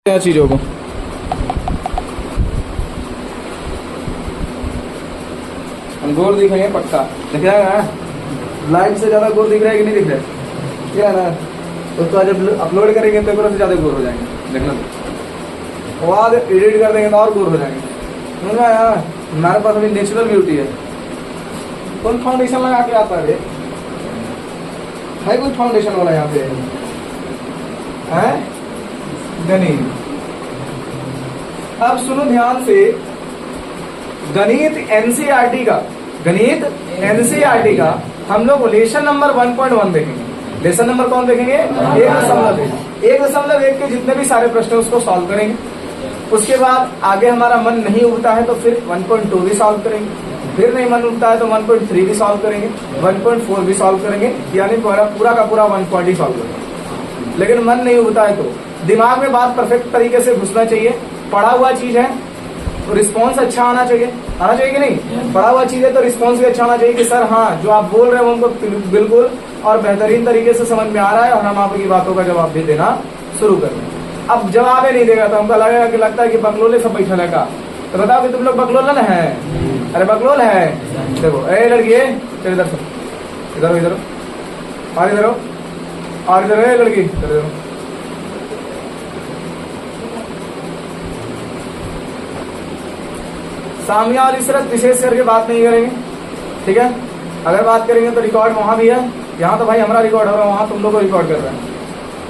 चीजों को हम गोल दिखेंगे पक्का। दिख रहा है ना, लाइट से ज्यादा गोल दिख रहा है कि नहीं दिख रहा है? क्या है ना, उसको जब अपलोड करेंगे पेपर से ज्यादा गोल हो जाएंगे। देखना तो बाद एडिट कर देंगे तो और गोल हो जाएंगे। समझ में आया? हमारे पास अभी नेचुरल ब्यूटी है। कौन फाउंडेशन लगा के आता है? कोई फाउंडेशन वाला यहाँ पे है? गणित। अब सुनो ध्यान से, गणित एनसीईआरटी का हम लोग लेसन नंबर 1.1 देखेंगे। लेसन नंबर कौन देखेंगे? 1.1 के जितने भी सारे प्रश्न उसको सॉल्व करेंगे। उसके बाद आगे हमारा मन नहीं उठता है तो फिर 1.2 भी सॉल्व करेंगे। फिर नहीं मन उठता है तो 1.3 भी सॉल्व करेंगे, 1.4 भी सॉल्व करेंगे, यानी पूरा का पूरा 1 पॉइंट ही सॉल्व करेंगे। लेकिन मन नहीं उठता है तो दिमाग में बात परफेक्ट तरीके से घुसना चाहिए। पढ़ा हुआ चीज है तो रिस्पॉन्स अच्छा आना चाहिए कि नहीं? पढ़ा हुआ चीज है तो रिस्पॉन्स भी अच्छा आना चाहिए कि सर हाँ जो आप बोल रहे हो उनको बिल्कुल और बेहतरीन तरीके से समझ में आ रहा है और हम आपकी बातों का जवाब भी देना शुरू कर दें। अब जवाब ही नहीं देगा तो हमको लगता है कि बकलोले सब बैठल है का। तो बताओ कि तुम लोग बकलोल है? अरे बकलोल है। देखो ए लड़की, चल इधर से, इधर और इधर और इधर है लड़की, सामिया और इशरत विशेष करके बात नहीं करेंगे, ठीक है? अगर बात करेंगे तो रिकॉर्ड वहां भी है, यहाँ तो भाई हमारा रिकॉर्ड हो रहा है, वहां तुम लोग को रिकॉर्ड कर रहे हैं,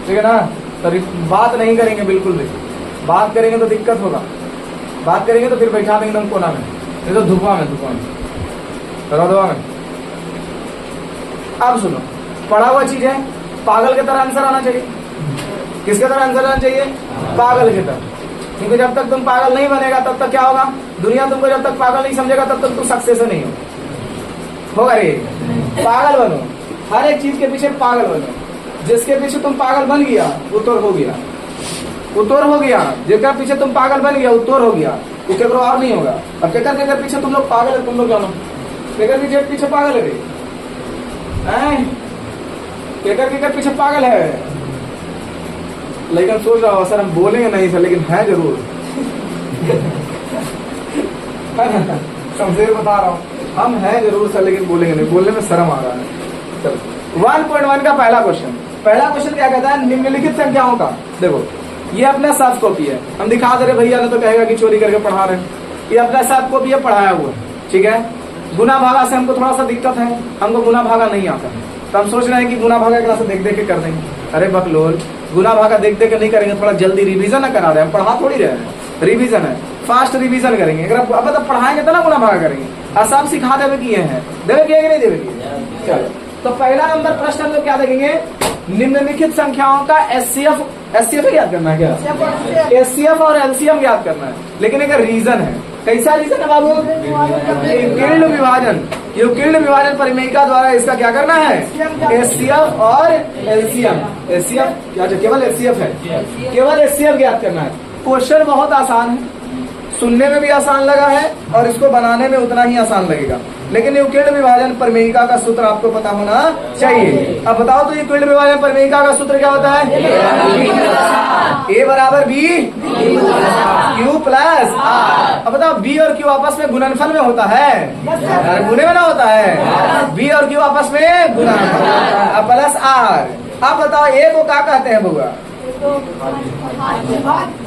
ठीक है ना? तो बात नहीं करेंगे बिल्कुल भी। बात करेंगे तो दिक्कत होगा। बात करेंगे तो फिर बैठा देंगे एकदम कोना में, नहीं तो धुपा में में। अब सुनो, पढ़ा हुआ चीज है, पागल की तरह आंसर आना चाहिए। किसके तरह आंसर आना चाहिए? पागल की तरह। क्योंकि जब तक तुम पागल नहीं बनेगा तब तक क्या होगा? दुनिया तुमको जब तक पागल नहीं समझेगा तब तक तुम सक्सेस नहीं होगा रे। पागल बनो, हर एक चीज के पीछे पागल बनो। जिसके पीछे तुम पागल बन गया उत्तर हो गया। जिसके पीछे तुम पागल बन गया उत्तर हो गया, उसके और नहीं होगा। अब केकर पीछे तुम लोग पागल है, तुम लोग जानो केकर पीछे पागल है? केकर पीछे पागल है? लेकिन सोच रहा हूँ सर हम बोलेंगे नहीं सर, लेकिन है जरूर। शमशेर बता रहा हूँ, हम हैं जरूर सर लेकिन बोलेंगे नहीं, बोलने में शर्म आ रहा है। चलो 1.1 का पहला क्वेश्चन क्या कहता है? निम्नलिखित संख्याओं का, देखो ये अपना सॉफ्ट कॉपी है, हम दिखा दे रहे, भैया ने तो कहेगा कि चोरी करके पढ़ा रहे हैं। ये अपना सॉफ्ट कॉपी है, पढ़ाया हुआ, ठीक है? गुना भागा से हमको थोड़ा सा दिक्कत है, हमको गुना भागा नहीं आता है, तो हम सोच रहे हैं कि गुना भागा क्लास देख देख के कर देंगे। अरे बकलोल, गुना भागा देख देख के नहीं करेंगे, थोड़ा जल्दी रिवीजन ना करा रहे हैं, पढ़ा थोड़ी रहे हैं, रिवीजन है, फास्ट रिवीजन करेंगे। अगर अब तब पढ़ाएंगे तो ना गुना भागा करेंगे। और सब सिखा देवे किए हैं, देवे किए कि नहीं देवे किए? चलो तो पहला नंबर प्रश्न हम लोग क्या देखेंगे? निम्नलिखित संख्याओं का एचसीएफ याद करना है क्या? एचसीएफ और एलसीएम याद करना है, लेकिन एक रीजन है। कैसा रीजन है बाबू? यूक्लिड विभाजन परिमेयिका द्वारा इसका क्या करना है? एचसीएफ और एलसीएम। एचसीएफ केवल एचसीएफ है, केवल एचसीएफ याद करना है। क्वेश्चन बहुत आसान है, सुनने में भी आसान लगा है और इसको बनाने में उतना ही आसान लगेगा। लेकिन यूक्लिड विभाजन परिमेयिका का सूत्र आपको पता होना चाहिए। अब बताओ तो यूक्लिड विभाजन परिमेयिका का सूत्र क्या होता है? A बराबर B Q प्लस R। अब बताओ B और Q आपस में गुणनफल में होता है? गुणे में ना होता है। B और Q आपस में गुणनफल प्लस R। अब बताओ A को क्या कहते हैं बउआ?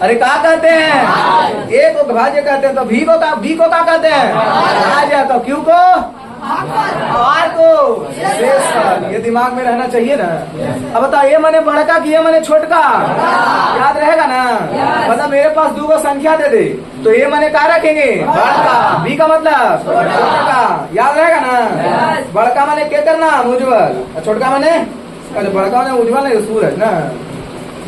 अरे क्या कहते हैं? ए को भाज्य कहते हैं, तो बी को क्या कहते हैं? भाज्य। तो क्यू को आर को शेषफल। ये दिमाग में रहना चाहिए ना। अब बताओ ये मने बड़का कि ये मने छोटका? याद रहेगा ना? मतलब मेरे पास 2 संख्या दे दे तो ये मने क्या रखेंगे? बड़का। बी का मतलब छोटका। याद रहेगा ना? बड़का मने क्या करना? उज्जवल। छोटका मने, अरे बड़का मने उज्जवल नहीं, सूरज ना।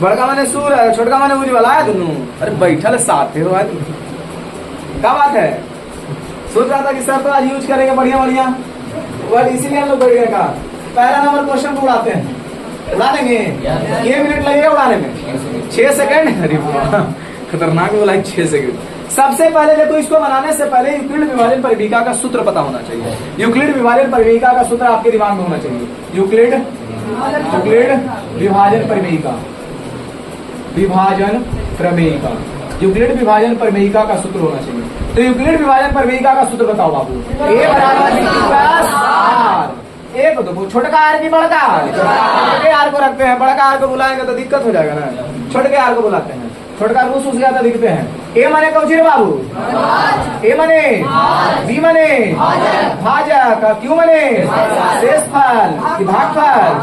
बड़का माने सूरज, छोटका माने उज्जवल। आया दोनों? अरे बैठल साथ थे क्या बात है? सोच रहा था कि सर तो आज यूज करेंगे बढ़िया वर्ड, इसीलिए हम लोग बैठ गए। का पहला नंबर क्वेश्चन को उड़ाते हैं, उड़ा देंगे। ये मिनट लगेगा उड़ाने में, 6 सेकंड। अरे खतरनाक बोला 6 सेकंड। सबसे पहले देखो, इसको बनाने से पहले यूक्लिड विभाजन परिमेयिका का सूत्र पता होना चाहिए। यूक्लिड विभाजन परिमेयिका का सूत्र आपके दिमाग में होना चाहिए। यूक्लिड विभाजन परिमेयिका, विभाजन प्रमेयिका। यूक्लिड विभाजन प्रमेयिका का सूत्र होना चाहिए। तो यूक्लिड विभाजन प्रमेयिका का सूत्र बताओ बाबू। ए बराबर बी प्लस आर। ए को तो छोटे का आर की बड़का आर, छोटे आर को रखते हैं, बड़का आर को बुलाएंगे तो दिक्कत हो जाएगा ना, छोटे के आर को बुलाते हैं, छोटे का रूस ज्यादा दिखते हैं। ए माने कौन रे बाबू? ए माने बी माने भाजक, क्यों माने शेषफल कि भागफल,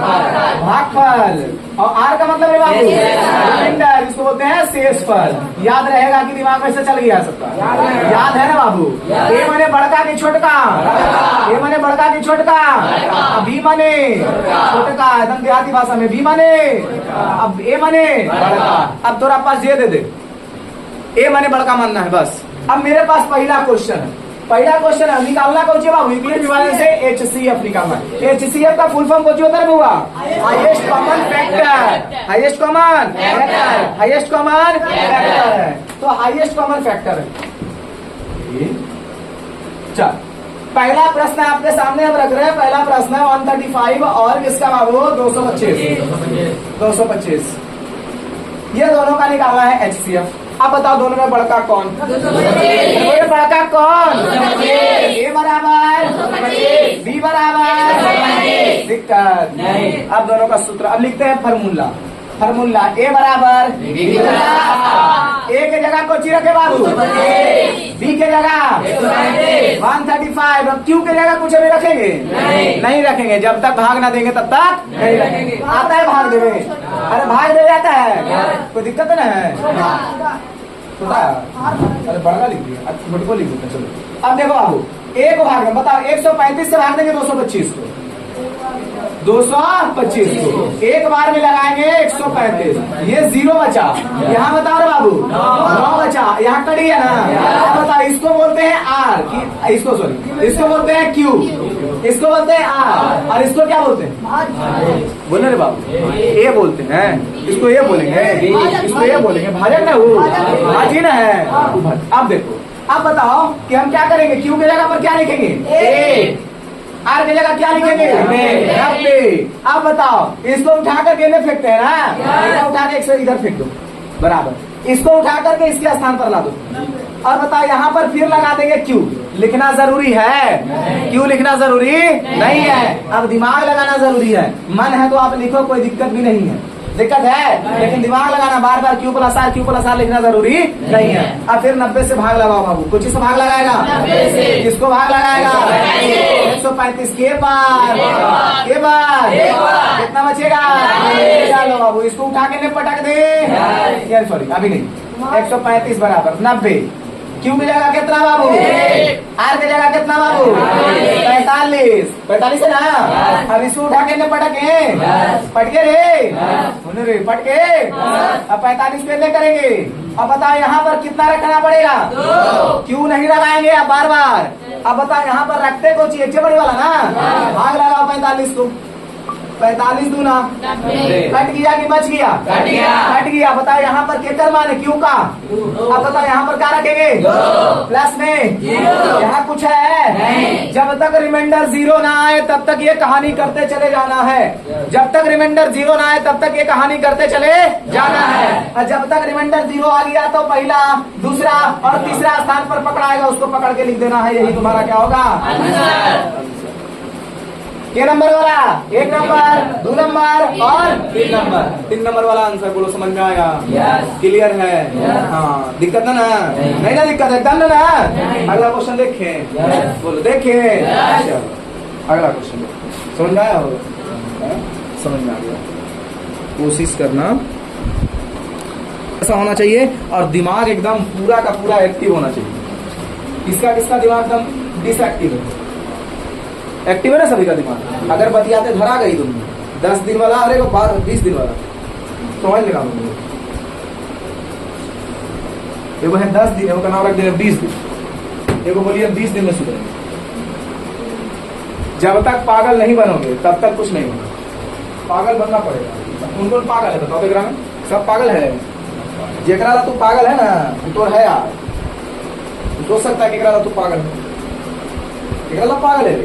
भागफल, और आर का मतलब है बाबू रिमाइंडर, जिसको बोलते हैं शेषफल। याद रहेगा कि दिमाग में से चल गया सबका? याद है ना बाबू? ए माने बड़का की छोटका, ए माने बड़का की छोटका, बी माने छोटका, एकदम देहाती भाषा में बी माने, अब ए माने बड़का। अब थोड़ा पास ये दे दे, ए माने बड़का मानना है बस। अब मेरे पास पहला क्वेश्चन है, पहला क्वेश्चन है निकालना कौन सी बाबू? यूक्लिड विभाजन से HCF निकालना। HCF का फुल फॉर्म कौन सी होता है बुआ? Highest common factor, highest common factor, highest common factor है। तो हाईएस्ट कॉमन फैक्टर है। चल पहला प्रश्न आपके सामने हम रख रहे हैं। पहला प्रश्न है 135 और किसका बाबू? 225, 225। ये दोनों का निकालना है HCF। अब बताओ दोनों में बड़का कौन? ये बड़का कौन? ए बराबर बी बराबर, दिक्कत नहीं। अब दोनों का सूत्र अब लिखते हैं फॉर्मूला। फॉर्मूला ए बराबर ए के जगह को रखे बाबू, बी के जगह 135। अब क्यू के जगह कुछ अभी रखेंगे? नहीं रखेंगे, जब तक भाग ना देंगे तब तक नहीं रखेंगे। आता है भाग देवे? अरे भाग दे जाता है, कोई दिक्कत ना है। अरे बड़ा लिख दिया, छोटे को लिख देते। चलो अब देखो बाबू, ए को भाग बताओ, 135 से भाग देंगे 225 को, 225 को एक बार में लगाएंगे 135, ये 0 बचा। यहाँ बताओ रे बाबू 9 बचा, यहाँ कट गया ना। बताओ इसको बोलते हैं आर की, इसको सॉरी इसको बोलते हैं क्यू, इसको बोलते हैं आर, और इसको क्या बोलते हैं? बोले रे बाबू ए बोलते हैं, इसको ये बोलेंगे, इसको ये बोलेंगे, भाजक ना वो भाजी ना है। अब देखो, अब बताओ कि हम क्या करेंगे? क्यू की जगह पर क्या लिखेंगे? ए। आर की जगह क्या लिखेंगे? 90। अब बताओ इसको उठा करके इन्हें फेंकते हैं ना, उठा के एक से इधर फेंक दो बराबर, इसको उठा करके इसके स्थान पर ला दो। और बताओ यहाँ पर फिर लगा देंगे क्यू। लिखना जरूरी है? क्यू लिखना जरूरी नहीं है। अब दिमाग लगाना जरूरी है। मन है तो आप लिखो, कोई दिक्कत भी नहीं है, दिक्कत है, लेकिन दिमाग लगाना बार बार क्यू प्लस आर लिखना जरूरी नहीं है। अब फिर 90 से भाग लगाओ बाबू, कुछ से भाग लगाएगा, किसको भाग लगाएगा? 135 के बार, के बार कितना बचेगा? चलो बाबू इसको उठा के पटक दे, सॉरी अभी नहीं, 135 बराबर 90। क्यू की जगह कितना बाबू? आर की जगह कितना बाबू? 45, 45 है ना। अब इसको उठा के पटके, पटके रे पटके, अब 45 पे करेंगे। अब बताओ यहाँ पर कितना रखना पड़ेगा? क्यू नहीं लगाएंगे अब बार बार। अब बताओ यहाँ पर रखते को चाहिए बड़ी वाला ना, भाग लगाओ 45 को, 45 दूना कट गया कि बच गया? कट गया। बताओ यहाँ पर केकर मान है क्यू का? अब बताओ यहाँ पर क्या रखेंगे? प्लस में यहाँ कुछ है? जब तक रिमाइंडर 0 ना आए तब तक ये कहानी करते चले जाना है। जब तक रिमाइंडर 0 ना आए तब तक ये कहानी करते चले जाना है। और जब तक रिमाइंडर 0 आ गया तो पहला, दूसरा और तीसरा स्थान पर पकड़ाएगा, उसको पकड़ के लिख देना है। यही तुम्हारा क्या होगा? के नंबर वाला? 1 नंबर, 2 नंबर और 3 नंबर। 3 नंबर वाला आंसर बोलो, समझ में आएगा? क्लियर है? हाँ, दिक्कत ना नहीं ना दिक्कत है, डन ना। अगला क्वेश्चन देखें, बोलो देखें। अगला क्वेश्चन समझ में आया होगा? समझ में आ गया। कोशिश करना ऐसा होना चाहिए, और दिमाग एकदम पूरा का पूरा एक्टिव होना चाहिए। किसका किसका दिमाग एकदम डिसएक्टिव है? एक्टिव है ना सभी का दिमाग। अगर बतियाते धरा गई तुम 10 दिन वाला, अरे 20 दिन वाला समझ लेगा। वो है 10 दिन, वो का नाम रख देंगे 20 दिन। देखो बोलिए 20 दिन में सुधरेंगे। जब तक पागल नहीं बनोगे तब तक कुछ नहीं होगा। पागल बनना पड़ेगा। कौन कौन पागल है बताओ? बेगरा में सब पागल है। जेकरा तू पागल है ना, तो है यार, सोच सकता है कि तू पागल है, पागल है।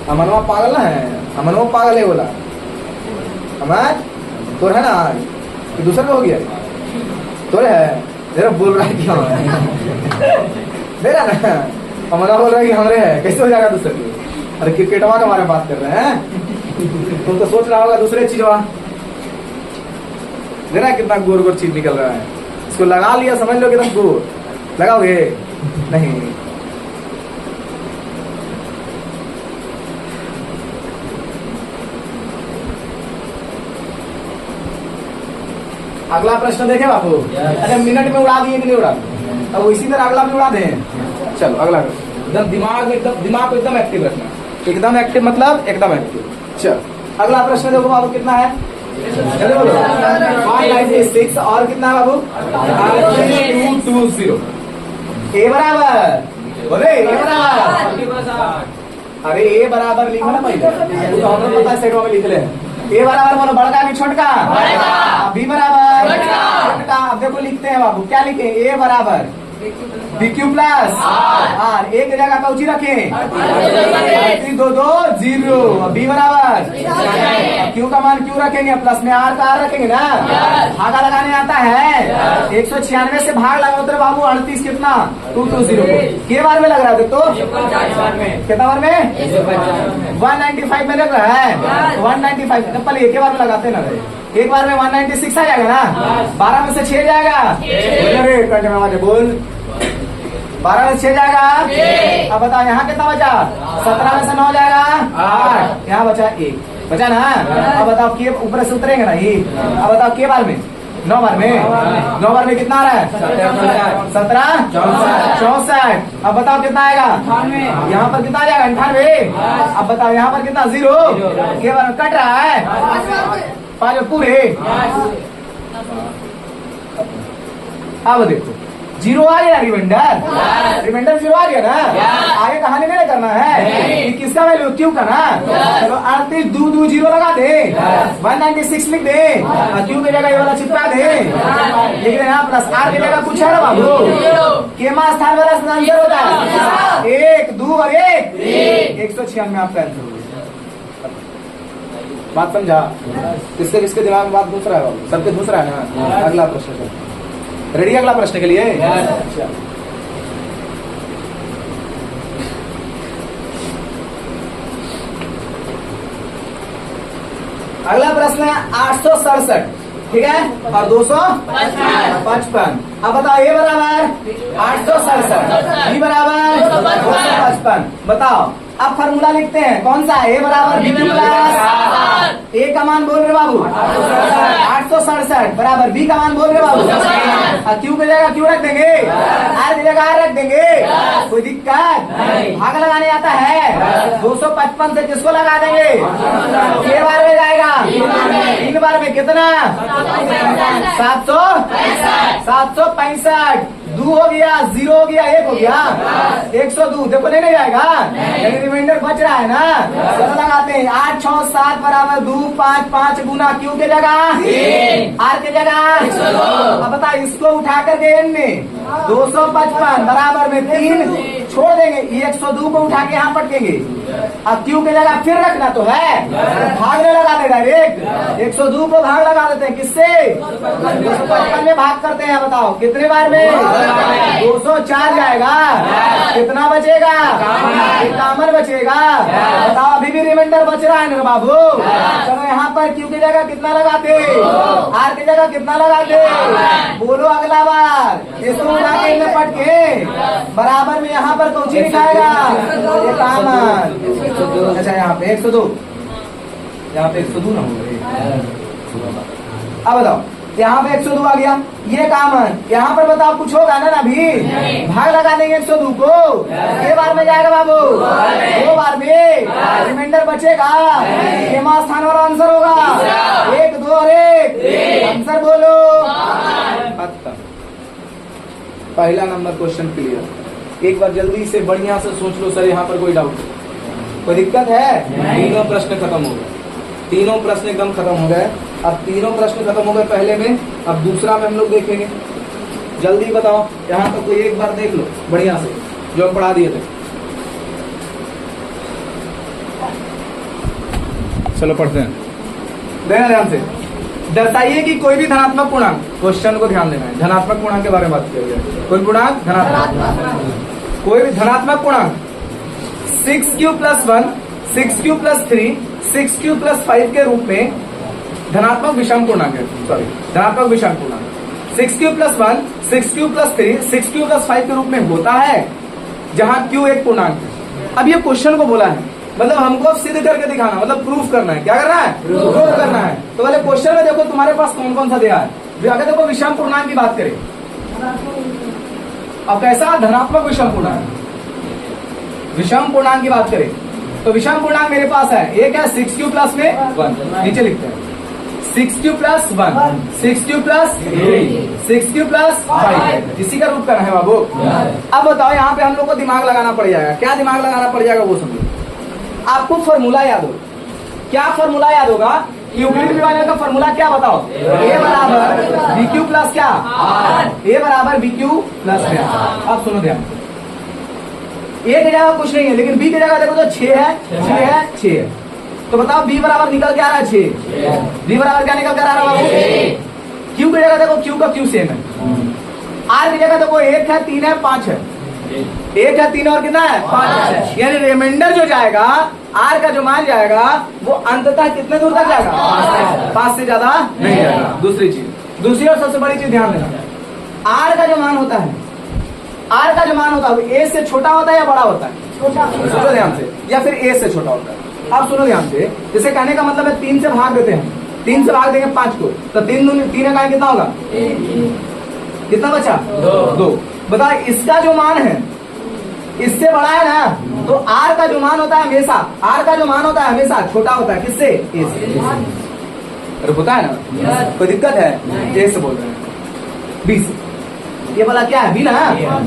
अमनवा पागल ना है, अमनवा पागल है बोला, हमार तो है ना, दूसरा हो गया। तो है जरा बोल रहा है कि हमारे मेरा ना हमारा बोल रहा है कि हमारे है, कैसे हो जाएगा दूसरे की? अरे क्रिकेटवा का हमारे बात कर रहे हैं, तुम तो सोच रहा होगा दूसरे चीज वहां मेरा कितना गोर गोर चीज निकल रहा है, इसको लगा लिया समझ लो कि तुम गोर लगाओगे नहीं। अगला प्रश्न देखे बाबू। अच्छा मिनट में उड़ा दिए कि नहीं उड़ा, अब इसी तरह अगला भी उड़ा दें। चलो अगला एकदम दिमाग को एकदम एक्टिव रखना, एकदम एक्टिव मतलब एकदम एक्टिव। चलो अगला प्रश्न देखो बाबू कितना है, चलो बोलो 596 और कितना है बाबू 220। ए बराबर बोले ए बराबर, अरे ए बराबर लिखो ना पहले, तो हमें पता है सेटों में लिख ले। ए बराबर बोलो बड़का कि छोटका, बी बराबर छोटका। अब देखो लिखते हैं बाबू, क्या लिखे, ए बराबर बी क्यू प्लस आर, एक जगह कौची रखे 2 2 0, बी बराबर क्यू का मान क्यू रखेंगे, प्लस में आर का आर रखेंगे ना। भागा लगाने आता है 196 से भाग लगाओ तो बाबू 38 कितना 220 के बार में लग रहा है, तो कितना बार में 195 में लग रहा है 195, पहले एक बार में लगाते ना, एक बार में 196 आ जाएगा ना, 12 में से 6 जाएगा, अरे बोल 12 में 6 जाएगा। अब बताओ यहाँ कितना बचा, 17 में से 9 जाएगा 8, यहाँ बचा 1 बचा ना। अब बताओ के ऊपर से उतरेंगे ना ये, अब बताओ के बार में 9 बार में, 9 बार में कितना आ रहा है 17 64। अब बताओ कितना आएगा, यहाँ पर कितना आ जाएगा 98। अब बताओ यहाँ पर कितना 0 के बार में कट रहा है 5 पूरे। अब देखो 0 आ गया रिमाइंडर 0 आ गया ना, आगे कहानी नहीं करना है कि किसका वैल्यू क्यू का ना। चलो 38 2 2 0 लगा दे, 196 लिख दे, क्यू की जगह ये वाला चिपका दे, लिख देना प्लस आर की जगह कुछ है ना बाबू, केमा स्थान वाला आंसर होता है 1 2 और 1 196 आपका आंसर होगा। बात समझा, किसके किसके दिमाग में बात दूसरा है बाबू, सबके दूसरा है ना। अगला प्रश्न रेडी, अगला प्रश्न के लिए अगला प्रश्न है 867, ठीक है, और 255। अब बताओ ए बराबर 867, बी बराबर 255। बताओ अब फॉर्मूला लिखते हैं, कौन सा, ए बराबर बी प्लस, ए का मान बोल रहे बाबू 867 बराबर बी का मान बोल रहे बाबू, क्यू की जगह क्यू रख देंगे, आर की जगह आर रख देंगे, कोई दिक्कत, भाग लगाने आता है 255 से किसको लगा देंगे, के बार में जाएगा 3 बार में कितना 765, 2 हो गया 0 हो गया 1 हो गया 102, देखो नहीं जाएगा, लेकिन रिमाइंडर बच रहा है ना। चलो लगाते हैं 8 6 7 बराबर 2 5 5 गुना क्यू के जगह आर के जगह। अब बता इसको उठा कर के एन में 255 बराबर में 3 छोड़ देंगे, 102 को उठा के यहाँ पटकेंगे, अब क्यू के जगह फिर रखना तो है, भागने लगा दे डायरेक्ट 102 को भाग लगा देते हैं, किससे 255 में भाग करते हैं। बताओ कितने बार में 204 जाएगा, कितना बचेगा 51 बचेगा। बताओ अभी भी रिमाइंडर बच रहा है ना बाबू। चलो यहाँ पर क्यू की जगह कितना लगाते, आर की जगह कितना लगाते, बोलो अगला बार इसको उठा के इनमें पट के बराबर में यहाँ पर कौची लिखाएगा, अच्छा यहाँ पे 102, यहाँ पे 102 ना हो। अब बताओ यहाँ पे 102 आ गया, ये कॉमन, यहाँ पर बताओ कुछ होगा ना अभी, भाग लगा देंगे 102 को, के बार में जाएगा बाबू 2 बार में, रिमाइंडर बचेगा, केमा स्थान वाला आंसर होगा 1 2 और 1, आंसर बोलो। पहला नंबर क्वेश्चन क्लियर, एक बार जल्दी से बढ़िया से सोच लो सर, यहाँ पर कोई डाउट कोई दिक्कत है, तीनों प्रश्न खत्म हो गए, तीनों प्रश्न एकदम खत्म हो गए। अब तीनों प्रश्न खत्म हो गए पहले में, अब दूसरा में हम लोग देखेंगे, जल्दी बताओ यहाँ पर कोई एक बार देख लो बढ़िया से जो हम पढ़ा दिए थे। चलो पढ़ते हैं, देना ध्यान से। दर्शाइए कि कोई भी धनात्मक पूर्णांक, क्वेश्चन को ध्यान देना है, धनात्मक पूर्णांक के बारे में बात किया गया। कोई पूर्णांक धनात्मक, कोई भी धनात्मक पूर्णांक 6q + 1, 6q + 3, 6q + 5 के रूप में धनात्मक विषम पूर्णांक है, सॉरी धनात्मक विषम पूर्णांक 6q + 1, 6q + 3, 6q + 5 के रूप में होता है जहां q एक पूर्णांक है। अब ये क्वेश्चन को बोला है, मतलब हमको सिद्ध करके दिखाना, मतलब प्रूफ करना है। क्या करना है? प्रूफ करना है। तो पहले क्वेश्चन में देखो तुम्हारे पास कौन कौन सा दिया है। अगर देखो विषम पूर्णांक की बात करें, अब कैसा धनात्मक विषम पूर्णांक, विषम पूर्णांक की बात करें तो विषम पूर्णांक मेरे पास है एक है 6q + में 1, नीचे लिखते हैं 6q + 1, 6q + 3, 6q + 5, इसी का रूप करना है बाबू। अब बताओ यहाँ पे हम लोग को दिमाग लगाना पड़ जाएगा। क्या दिमाग लगाना पड़ जाएगा वो समझो। आपको फॉर्मूला याद हो, क्या फॉर्मूला याद होगा? यूक्लिड विभाजन का फॉर्मूला क्या बताओ? a बराबर bq प्लस क्या? a बराबर bq प्लस क्या? अब सुनो ध्यान, a की जगह कुछ नहीं है, लेकिन b की जगह देखो तो 6 है, 6 है, 6 है। तो बताओ b बराबर निकल के आ रहा है 6, b बराबर क्या निकल कर आ रहा है? q की जगह देखो, q का q सेम है, r की जगह देखो 1 है, 3 है, 5 है, 1 है, 3 और कितना है? 5। यानी रिमाइंडर जो जाएगा, r का जो मान जाएगा वो अंततः कितने दूर तक जाएगा? 5 से ज्यादा नहीं जाएगा। दूसरी चीज, दूसरी और सबसे बड़ी चीज ध्यान देना, r का जो मान होता है, r का जो मान होता है a से छोटा होता है या बड़ा होता है? सुनो ध्यान से, या फिर a से छोटा होता है। अब सुनो ध्यान से, जैसे कहने का मतलब है 3 से भाग देते हैं, 3 से भाग देंगे 5 को, तो 3 का कितना होगा? कितना बचा? 2। बताओ इसका जो मान है इससे बड़ा है ना, तो r का जो मान होता है हमेशा, r का जो मान होता है हमेशा छोटा होता है। किससे? a से। अरे होता है ना, कोई दिक्कत है? a से बोल रहे हैं, b से। ये वाला क्या है? b ना,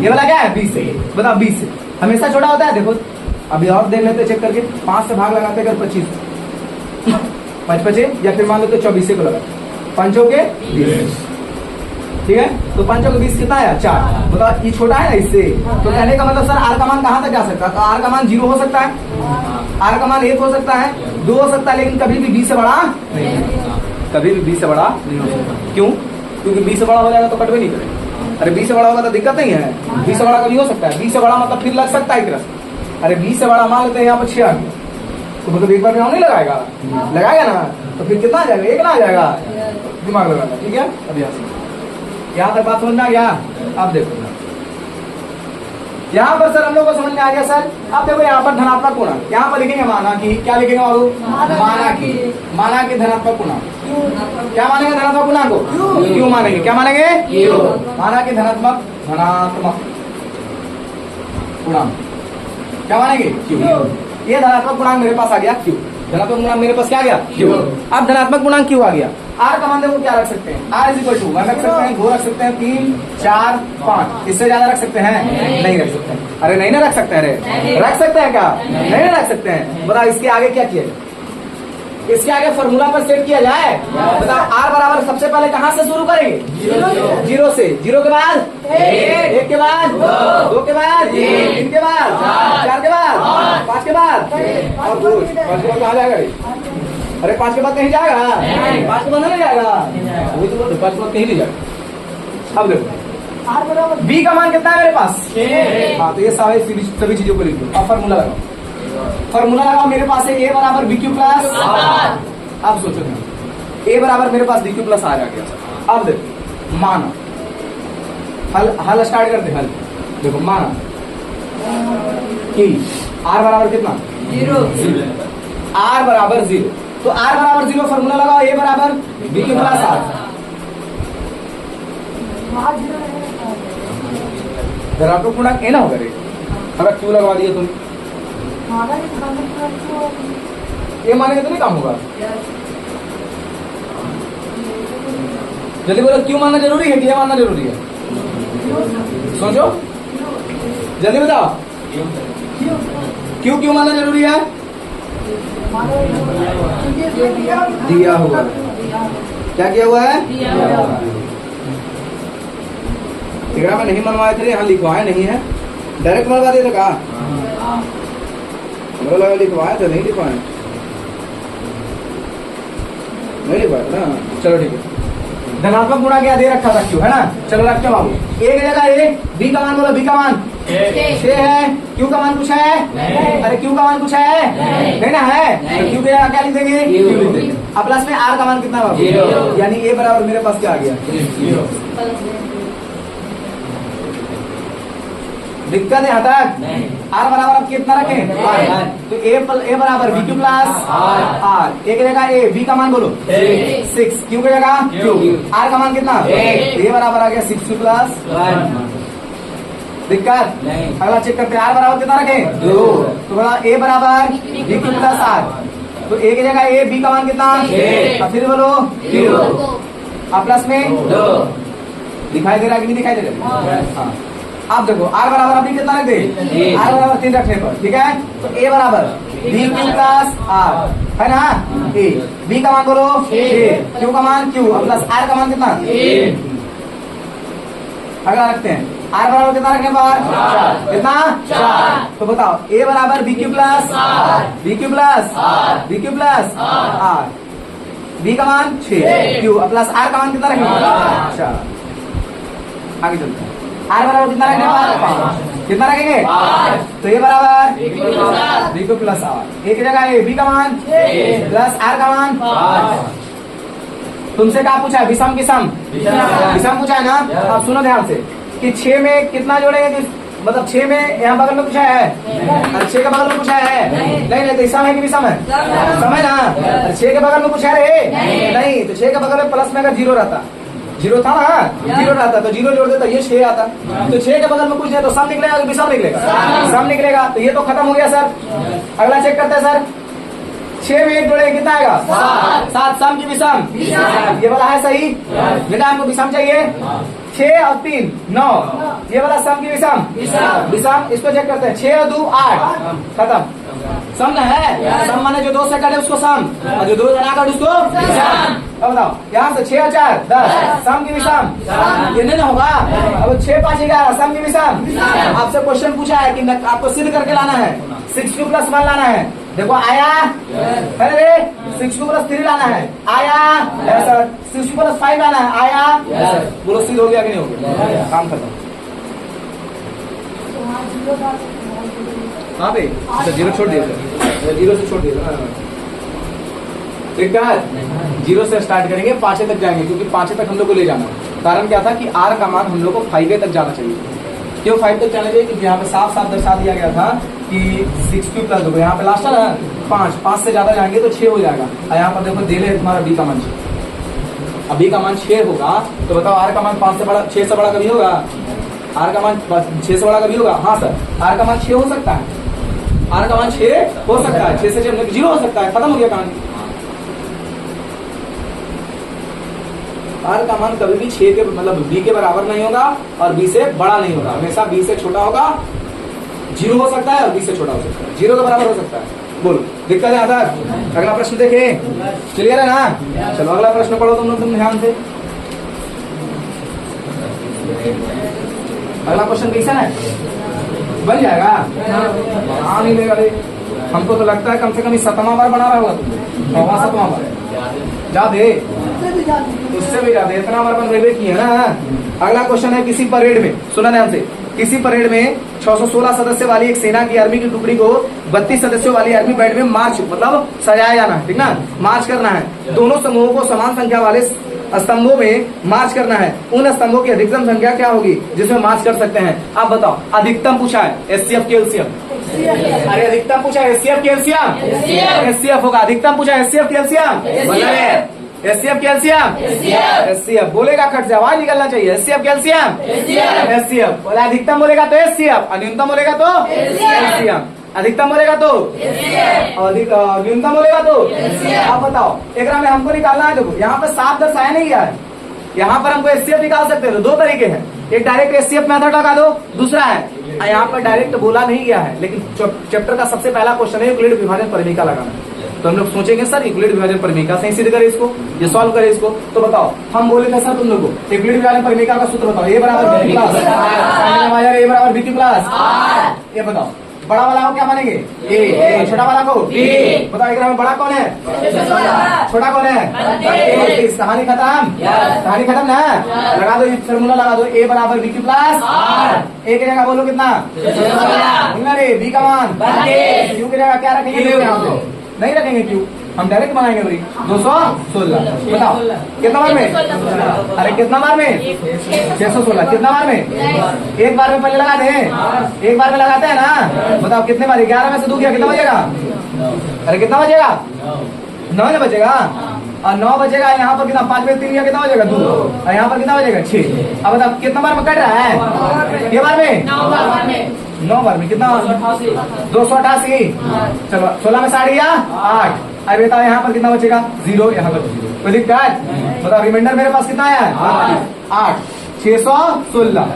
ये वाला क्या है? b से। बताओ b से हमेशा छोटा होता है। देखो अभी और देख लेते चेक करके, 5 से भाग लगाते अगर 25, 5 बचे, या फिर मान लो तो 24 को लगा, 5 के 20, ठीक है? तो 5 के 20 कितना है? 4। बताओ ये छोटा है ना इससे, तो कहने का मतलब सर r का मान कहाँ तक जा सकता है? तो r का मान 0 हो सकता है, r का मान 1 हो सकता है, 2 हो सकता है, लेकिन कभी भी b से बड़ा नहीं, कभी भी b से बड़ा नहीं हो सकता। क्यों? क्योंकि b से बड़ा हो जाएगा तो कट भी नहीं करेगा। अरे b से बड़ा होगा तो दिक्कत नहीं है, b से बड़ा कभी हो सकता है, b से बड़ा मतलब फिर लग सकता है एक तरह। अरे 20 से बड़ा मान लेते हैं यहाँ पर 6 आ गया, तो मतलब एक बार में नहीं लगाएगा, लगाएगा ना, तो फिर कितना आ जाएगा? 1 ना आ जाएगा। दिमाग लगाना, ठीक है? अभी यहाँ तक बात समझ में आ गया? अब देखो यहाँ पर सर हम लोग को समझ में आ गया सर। अब देखो यहाँ पर धनात्मक पूर्णांक, यहाँ पर लिखेंगे माना की, क्या लिखेंगे बाबू? माना की, माना की धनात्मक पूर्णांक। क्या मानेंगे धनात्मक पूर्णांक को? क्यों मानेंगे? क्या मानेंगे? माना की धनात्मक पूर्णांक क्या मानेंगे? क्यों। ये धनात्मक पूर्णांक मेरे पास आ गया क्यों, धनात्मक पूर्णांक मेरे पास क्या गया? क्यों। अब धनात्मक पूर्णांक क्यों आ गया? r का मान देखो क्या रख सकते हैं? r = 1 रख सकते हैं, 2 रख सकते हैं, 3, 4, 5, इससे ज्यादा रख सकते हैं? नहीं रख सकते हैं। अरे नहीं ना रख सकते हैं, अरे रख सकते हैं क्या? नहीं रख सकते हैं। बताओ इसके आगे क्या किया जाए? इसके आगे फॉर्मूला पर सेट किया जाए। बताओ r बराबर सबसे पहले कहां से शुरू करेंगे? 0 से। 0 के बाद 1 के बाद 2 के बाद 3 के बाद 4 के बाद 5 के बाद, और 5 के बाद कहाँ जाएगा? अरे 5 के बाद कहीं जाएगा? 5 के बाद नहीं जाएगा, वही तो 5 के बाद कहीं नहीं जाएगा। अब देखो b का मान कितना है मेरे पास? 6। हाँ, तो ये सभी चीजों को लिख दो। अब फॉर्मूला लगाओ, फॉर्मूला लगाओ। मेरे पास है a बराबर bq प्लस। अब सोचो a बराबर मेरे पास bq प्लस आ गया। अब देखो माना, हल स्टार्ट करते। हल देखो, माना कि r बराबर कितना? 0। r बराबर 0, तो r बराबर 0 फॉर्मूला लगाओ, a बराबर bq प्लस r। धनात्मक पूर्णांक a ना होगा रे, अगर क्यों लगवा दिया तुम? ये मानेंगे तो नहीं काम होगा। जल्दी बोलो, क्यों मानना जरूरी है कि ये मानना जरूरी है? सोचो, जल्दी बताओ, क्यों मानना जरूरी है? दिया हुआ। क्या किया हुआ है? दिया में नहीं मनवाए थे, यहाँ लिखवाए नहीं है, डायरेक्ट मनवा दे कहा लिखवाए तो नहीं लिखवाए। नहीं लिखवाया ना, चलो ठीक है। धनात्मक गुणा क्या दे रखा था क्यों, है ना। चलो रखते हो बाबू, एक जगह ए, बी का मान बोलो, बी का मान 6 है, क्यू का मान कुछ है, अरे क्यू का मान कुछ है नहीं ना है, तो क्यू की जगह क्या लिख देंगे, क्यू लिख देंगे। अब प्लस में आर का मान कितना बाबू, यानी ए बराबर मेरे पास क्या आ गया, 0। दिक्कत है यहाँ तक, आर बराबर अब कितना रखें, आर, तो ए बराबर बी क्यू प्लस आर, एक जगह ए, बी का मान बोलो 6, क्यू की जगह क्यू, आर का मान कितना, ए बराबर आ गया 6 क्यू प्लस 1। दिक्कत, अगला चेक करते हैं, आर बराबर कितना रखें 2, तो बोला ए बराबर बी क्यू प्लस आर, तो ए की जगह ए, बी का मान कितना, अब फिर बोलो 0, अब प्लस में 2, दिखाई दे रहा है कि नहीं दिखाई दे रहा, हाँ। आप देखो आर बराबर अभी कितना रख दे, आर बराबर 3 रखने पर, ठीक है, तो ए बराबर बी क्यू प्लस आर, है ना, ए, बी का मान बोलो 6, क्यू का मान क्यू, प्लस आर का मान कितना, अगला रखते हैं, आर बराबर कितना रखने पर 4, कितना 4, तो बताओ ए बराबर b q plus b q plus b q plus r, b का मान 6, क्यू प्लस आर का मान कितना रखेंगे 4। आगे चलते हैं, आर बराबर कितना रखने पर, कितना रखेंगे, तो ये बराबर बी क्यू प्लस आर, एक जगह ए, बी का मान प्लस आर का मान 5। तुमसे क्या पूछा है, विषम की सम, विषम पूछा है ना। अब सुनो ध्यान से कि 6 में कितना जोड़ेंगे, मतलब 6 में यहाँ बगल में पूछा है, और 6 के बगल में पूछा है, नहीं तो सम है कि विषम है, सम है ना, और 6 के बगल में पूछा है नहीं, तो 6 के बगल में प्लस में अगर 0 रहता, 0 था ना, 0 रहता तो 0 जोड़ देता, ये 6 आता, तो 6 के बगल में कुछ है तो सम निकलेगा कि विषम निकलेगा, सम निकलेगा, तो ये तो खत्म हो गया सर। अगला चेक करते हैं सर, 6 में 1 जोड़े कितना आएगा 7, सम की विषम, ये वाला है सही, बेटा हमको विषम चाहिए, 6 और 3 9, ये वाला सम की विषम, विषम, इसको चेक करते हैं, 6 और 2 8, खत्म, सम है, सम माने जो 2 से कटे उसको सम, और जो 2 जना काटे उसको विषम। अब बताओ यहाँ से 6 और 4 10, सम की विषम, ये नहीं ना होगा, अब 6 5 11 सम की विषम। आपसे क्वेश्चन पूछा है कि आपको सिद्ध करके लाना है, 6 क्यू प्लस 1 लाना है, देखो आया, अरे 6 क्यू प्लस 3 लाना है, आया सर, 6 क्यू प्लस 5 लाना है, आया, बोलो सिद्ध हो गया कि नहीं हो गया, काम खत्म। हाँ भाई, अच्छा 0 छोड़ दिया, 0 से छोड़ दिया, ठीक है, 0 से स्टार्ट करेंगे 5 तक जाएंगे, क्योंकि 5 तक हम लोग को ले जाना। कारण क्या था कि आर का मान हम लोग को 5 तक जाना चाहिए, क्यों 5 तक जाना चाहिए, क्योंकि यहाँ पे साफ साफ दर्शा दिया गया था कि 6 क्यू प्लस, देखो यहाँ पे लास्ट है ना 5 से ज्यादा जाएंगे तो 6 हो जाएगा, और यहाँ पर देखो दे ले तुम्हारा बी का मान 6, अब बी का मान 6 होगा, तो बताओ आर का मान 5 से बड़ा 6 से बड़ा कभी होगा, आर का मान 6 से बड़ा कभी होगा, हाँ सर, आर का मान 6 हो सकता है, आर का मान 6 हो सकता है, 6 से 0 हो सकता है, खत्म हो गया कहानी। आर का मान कभी भी 6 के मतलब बी के बराबर नहीं होगा और बी से बड़ा नहीं होगा, हमेशा बी से छोटा होगा, 0 हो सकता है और बी से छोटा हो सकता है, 0 के बराबर हो सकता है। बोलो दिक्कत है आता। अगला प्रश्न देखे, क्लियर है ना, चलो अगला प्रश्न पढ़ो तुम लोग, तुम ध्यान से। अगला क्वेश्चन कैसा है, बन जाएगा, हाँ नहीं लेगा, हमको तो लगता है कम से कम 7वां बार बना रहा होगा तुम, 7वां बार ज्यादा, उससे भी ज्यादा, इतना बार अपन रेलवे किए ना। अगला क्वेश्चन है, किसी परेड में, सुना ध्यान से, किसी परेड में 616 सदस्य वाली एक सेना की आर्मी की टुकड़ी को 32 सदस्यों वाली आर्मी बैंड में मार्च मतलब सजाया जाना है, ठीक ना, मार्च करना है, दोनों समूहों को समान संख्या वाले स्तंभों में मार्च करना है, उन स्तंभों की अधिकतम संख्या क्या होगी जिसमें मार्च कर सकते हैं, आप बताओ। अधिकतम पूछा है, एचसीएफ के एलसीएम, अरे अधिकतम पूछा है एचसीएफ के एलसीएम, एचसीएफ होगा, अधिकतम पूछा है एचसीएफ के एलसीएम, एचसीएफ के एलसीएम, एचसीएफ बोलेगा खट से आवाज निकलना चाहिए, एचसीएफ के एलसीएम, एचसीएफ बोला, अधिकतम बोलेगा तो एचसीएफ, न्यूनतम बोलेगा तो एलसीएम, अधिकतम बोलेगा तो न्यूनतम बोलेगा तो, आप बताओ एक में हमको निकालना है। देखो यहाँ पे साफ दर्शाया नहीं गया है, यहाँ पर हमको एचसीएफ निकाल सकते हो, 2 तरीके हैं, एक डायरेक्ट एचसीएफ मेथड लगा दो, दूसरा है यहाँ पर डायरेक्ट बोला नहीं गया है, लेकिन चैप्टर का सबसे पहला क्वेश्चन है यूक्लिड विभाजन परिमेय लगाना, तो हम लोग सोचेंगे सर यूक्लिड विभाजन परिमेय से सिद्ध करे इसको, ये सॉल्व करे इसको, तो बताओ हम बोले थे सर तुम लोग को यूक्लिड विभाजन परिमेय का सूत्र बताओ, ए बराबर बी क्यू प्लस, ए बराबर बी क्यू प्लस, ये बताओ बड़ा वाला को क्या मानेंगे ए, छोटा वाला को बी। बताओ एक में बड़ा कौन है, छोटा कौन है, कहानी खत्म, कहानी खत्म ना। लगा दो फॉर्मूला लगा दो, ए बराबर बी क्यू प्लस ए की जगह बोलो कितना, रे बी का मान, क्यू की जगह क्या रखेंगे, नहीं रखेंगे क्यू, हम डायरेक्ट बनाएंगे भाई 216। बताओ कितना बार में, अरे कितना बार में 616, कितना बार में, एक बार में पहले लगाते हैं, एक बार में लगाते हैं ना। बताओ कितने बार, 11 में से 2 किया कितना बचेगा, अरे कितना बचेगा, 9 बचेगा, और 9 बचेगा। यहाँ पर कितना, 5 में 3 किया कितना बचेगा 2, और यहाँ पर कितना बचेगा 6। अब बताओ कितना बार में कट रहा है, ये बार में 9 बार में कितना, 288। चलो 16 में 8। अब बताओ यहाँ पर कितना बचेगा 0, यहाँ पर 0, कोई दिक्कत। बताओ रिमाइंडर मेरे पास कितना है 8, 616।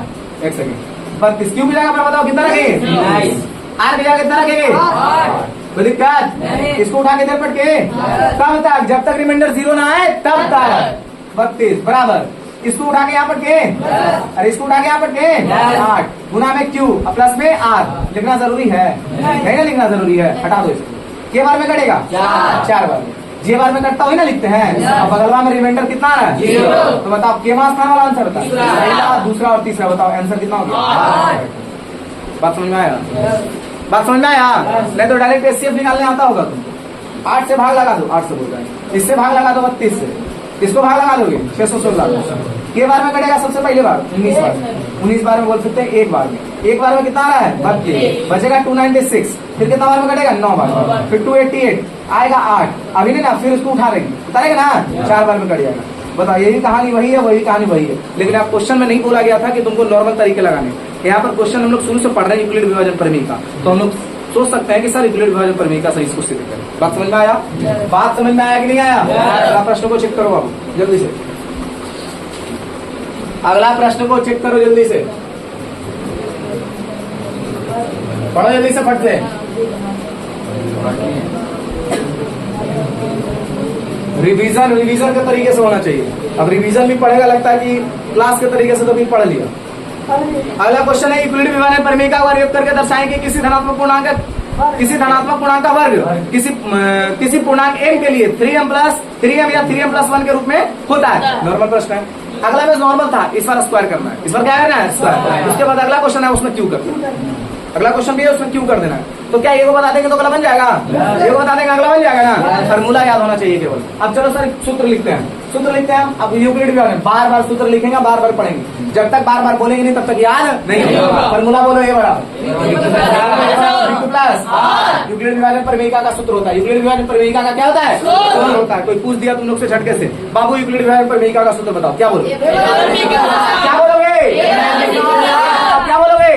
एक सेकेंड 32 क्यों मिलेगा, बताओ कितना रखेंगे, आर मिलेगा कितना रखेंगे, कोई दिक्कत। इसको उठा के इधर पट के कब तक, जब तक रिमाइंडर 0 ना आए तब तक 32 बराबर। इसको उठा के यहाँ पर के, अरे इसको उठा के यहाँ पर के 8 गुना में क्यू प्लस में आर लिखना जरूरी है, नहीं ना लिखना जरूरी है, हटा दो इसको। के बार में कटेगा 4 बार में, जे बार में कटता हुई ना लिखते हैं। अब बगलवा में रिमाइंडर कितना है 0, तो बताओ के मास खाने वाला आंसर बताओ, पहला दूसरा और तीसरा, बताओ आंसर कितना हो गया। बात समझ में आया, बात समझ में आया, नहीं तो डायरेक्ट एचसीएफ निकालने आता होगा तुम। 8 से भाग लगा दो, 8 से बोल रहे हैं, इससे भाग लगा दो 32 से, इसको भाग लगा दोगे 616। के बार में कटेगा सबसे पहले बार 19 बार, 19 बार में बोल सकते हैं एक बार में, एक बार में कितना आ रहा है 32, बचेगा 296। फिर कितना बार में कटेगा 9 बार, फिर 288 आएगा 8, अभी नहीं ना, फिर उसको उठा देंगे, उतारेगा ना 4 बार में कट जाएगा। बताओ यही कहानी वही है, वही कहानी वही है, लेकिन आप क्वेश्चन में नहीं बोला गया था कि तुमको नॉर्मल तरीके लगाने। यहाँ पर क्वेश्चन हम लोग शुरू से पढ़ रहे हैं यूक्लिड विभाजन प्रमेय का, तो हम लोग सोच सकते हैं कि सर यूक्लिड विभाजन प्रमेय का सही इसको सिद्ध करें। बात समझ में आया, बात समझ में आया कि नहीं आया। अगला प्रश्न को चेक करो अब जल्दी से, अगला प्रश्न को चेक करो जल्दी से, पढ़ो जल्दी से फट से। रिवीजन रिवीजन के तरीके से होना चाहिए। अब रिवीजन भी पढ़ेगा, लगता है कि क्लास के तरीके से तो भी पढ़ लिया। अगला क्वेश्चन है यूक्लिड विभाजन प्रमेय का वर्ग करके दर्शाएं कि किसी धनात्मक पूर्णांक का वर्ग किसी पूर्णांक m के लिए 3m या 3m+1 के रूप में होता है। नॉर्मल प्रश्न है। अगला में नॉर्मल था, इस बार स्क्वायर करना है, इस बार क्या करना है स्क्वायर। उसके बाद अगला क्वेश्चन है उसमें क्यों करना है, अगला क्वेश्चन भी है उसमें क्यों कर देना है। तो क्या ये को बता देंगे तो अगला बन जाएगा, ये को बता देंगे अगला बन जाएगा ना, फॉर्मूला याद होना चाहिए केवल। अब चलो सर सूत्र लिखते हैं, सूत्र लिखते हैं। अब यूक्लिड विभाजन बार बार सूत्र लिखेंगे, बार बार पढ़ेंगे, जब तक बार बार बोलेंगे नहीं तब तक याद नहीं होगा। फॉर्मूला बोलो ये बड़ा प्लस यूक्लिड विभाजन प्रमेयिका का सूत्र होता है। यूक्लिड विभाजन प्रमेयिका का क्या होता है, सूत्र होता है। कोई पूछ दिया तुम लोग से झटके से, बाबू यूक्लिड विभाजन प्रमेयिका का सूत्र बताओ, क्या बोलोगे, क्या बोलोगे, क्या बोलोगे,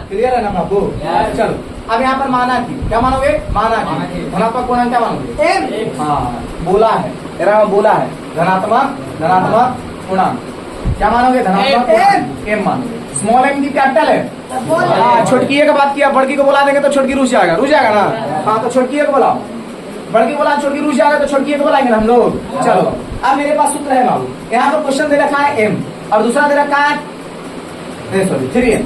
क्लियर है ना बाबू। चलो अब यहाँ पर माना की क्या मानोगे, माना की धनात्मक पूर्णांक क्या मानोगे, हाँ बोला है, तेरा बोला है धनात्मक पूर्णांक क्या मानोगे, धनात्मक एम मानोगे। स्मॉल एम की कैपिटल है, छोटकी का बात किया, बड़की को बुला देंगे तो छोटकी रुस जाएगा ना। हाँ तो छोटकी को बुलाओ, बड़की बोला छोटकी रुस जाएगा तो छोटकी को बुलाएंगे ना हम लोग। चलो अब मेरे पास सूत्र है बाबू, यहाँ पर क्वेश्चन दे रखा है एम और दूसरा दे रखा है सॉरी 3m,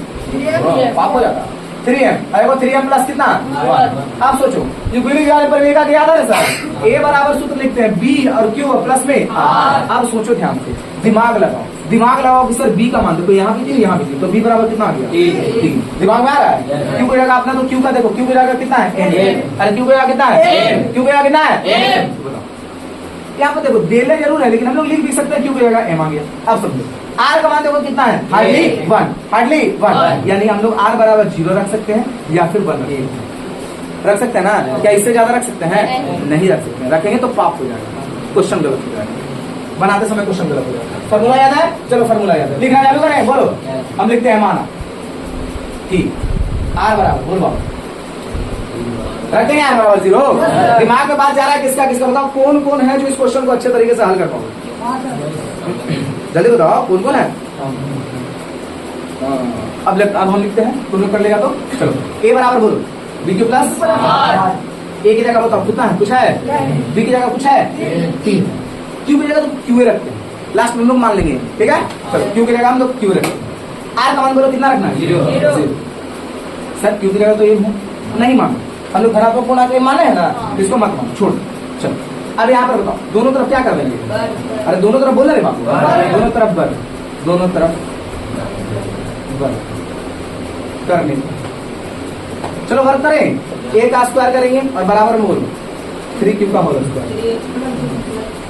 पाप हो जाता 3m, अरे वो 3m प्लस कितना 1। आप सोचो यूक्लिड विभाजन प्रमेयिका क्या याद है सर, ए बराबर सूत्र लिखते हैं बी और क्यू प्लस में आर। अब सोचो ध्यान से, दिमाग लगाओ कि सर बी का मान देखो, यहाँ भी थी यहाँ भी थी, तो बी बराबर कितना आ गया 3। दिमाग में आ रहा है, क्यू को जगह आपने तो क्यू का देखो, क्यू की जगह कितना है, अरे क्यू की जगह कितना है, क्यू की जगह कितना है, यहाँ पर देखो देले जरूर है लेकिन हम लोग लिख भी सकते हैं क्यू की जगह एम आ गया। अब समझो आर का मान देखो कितना है, हार्डली 1, यानी हम लोग आर बराबर 0 रख सकते हैं या फिर 1 रख सकते हैं ना। क्या इससे ज्यादा रख सकते हैं, नहीं रख सकते हैं, रखेंगे तो पाप हो जाएगा, क्वेश्चन गलत हो जाएगा, बनाते समय क्वेश्चन गलत हो जाएगा। फॉर्मूला याद है, चलो फॉर्मूला याद है, लिखना चालू करें, बोलो हम लिखते हैं माना कि आर बराबर बोल बाबू रखते हैं आर बराबर 0। दिमाग में बात जा रहा है किसका किसका, बताओ कौन कौन है जो इस क्वेश्चन को अच्छे तरीके से हल कर पाओगे, जल्दी बताओ कौन कौन है। अब हम लिखते हैं, तुम लोग कर लेगा तो चलो ए बराबर बोलो बी क्यू प्लस ए की जगह बताओ कितना है, कुछ है, बी की जगह कुछ है 3, क्यू की जगह तो क्यू रखते हैं, लास्ट में हम लोग मान लेंगे, ठीक है। चलो क्यू की जगह हम लोग क्यू रखते हैं। आर का मान बोलो कितना रखना है 0। सर क्यों की जगह तो ये नहीं मानो, हम लोग धनात्मक पूर्णांक माने है ना, इसको मत मानो, छोड़। चलो अब यहाँ पर बताओ दोनों तरफ क्या कर देंगे? अरे दोनों तरफ बोल रहे बाबू, दोनों तरफ वर्ग, दोनों तरफ वर्ग करने। चलो वर्ग करें, a का स्क्वायर करेंगे और बराबर में बोलो 3q का होल स्क्वायर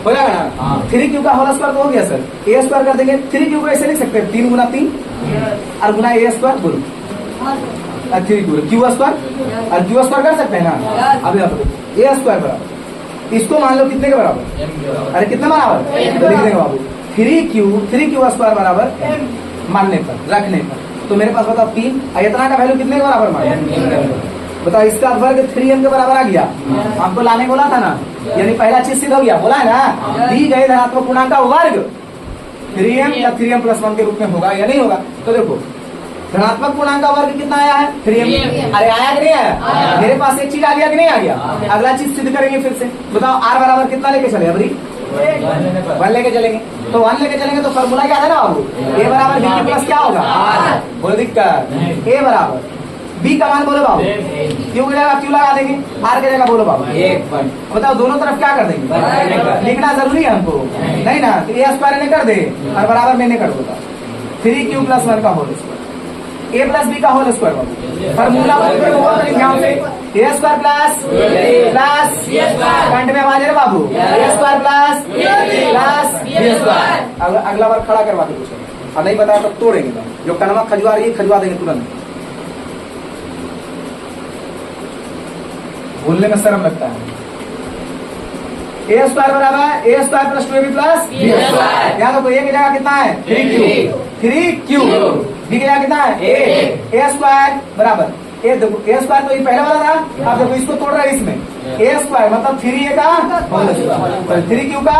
हो जाएगा ना। 3q का होल स्क्वायर तो हो गया सर, a स्क्वायर कर देंगे। 3q को ऐसे लिख सकते हैं 3 गुना 3 और गुना a स्क्वायर बोलो 3q q स्क्वायर और q स्क्वायर कर सकते हैं ना। अब यहाँ पर a स्क्वायर बराबर, इसको मान लो कितने के बराबर? अरे कितना बराबर? तो लिख देंगे बाबू 3q स्क्वायर बराबर मानने पर, रखने पर। तो मेरे पास बताओ 3 और इतना का वैल्यू कितने के बराबर मान? बताओ इसका वर्ग 3m के बराबर आ गया। हमको लाने बोला था ना, यानी पहला चीज सिद्ध हो गया, बोला है ना, दी गए धनात्मक पूर्णांक का वर्ग 3m या 3m + 1 के रूप में होगा या नहीं होगा। तो देखो धनात्मक पूर्णांक का वर्ग कितना आया है? 3m। अरे आया कि नहीं आया? मेरे पास एक चीज आ गया कि नहीं आ गया? अगला चीज सिद्ध करेंगे फिर से। बताओ r बराबर कितना लेके चले? अबरी 1 लेके चलेंगे। तो 1 लेके चलेंगे तो फॉर्मूला क्या है ना बाबू, a बराबर b प्लस क्या होगा? बोलो दिक्कत, a बराबर b का मान बोलो बाबू, क्यों की जगह क्यों लगा देंगे, r की जगह बोलो बाबू 1। बताओ दोनों तरफ क्या कर देंगे? लिखना जरूरी है हमको, नहीं ना? तो a स्क्वायर ने कर दे और बराबर मैंने कर दो 3q + 1 का होल स्क्वायर, a + b का होल स्क्वायर बाबू। फॉर्मूला ध्यान से, a स्क्वायर प्लस कंट में आवाज है बाबू, a square plus b square. अगला बार खड़ा करवा दो कुछ, और नहीं बताया तो तोड़ेंगे। जो कलमा खजवा रही है खजवा देंगे तुरंत, बोलने में शर्म लगता है। a स्क्वायर बराबर a square + 2ab + b square. यहाँ देखो a की जगह कितना है? 3q, b की जगह कितना है? a स्क्वायर बराबर a, देखो a स्क्वायर तो ये पहले वाला था, अब देखो इसको तोड़ रहे हैं इसमें। a स्क्वायर मतलब 3a का होल स्क्वायर, 3q का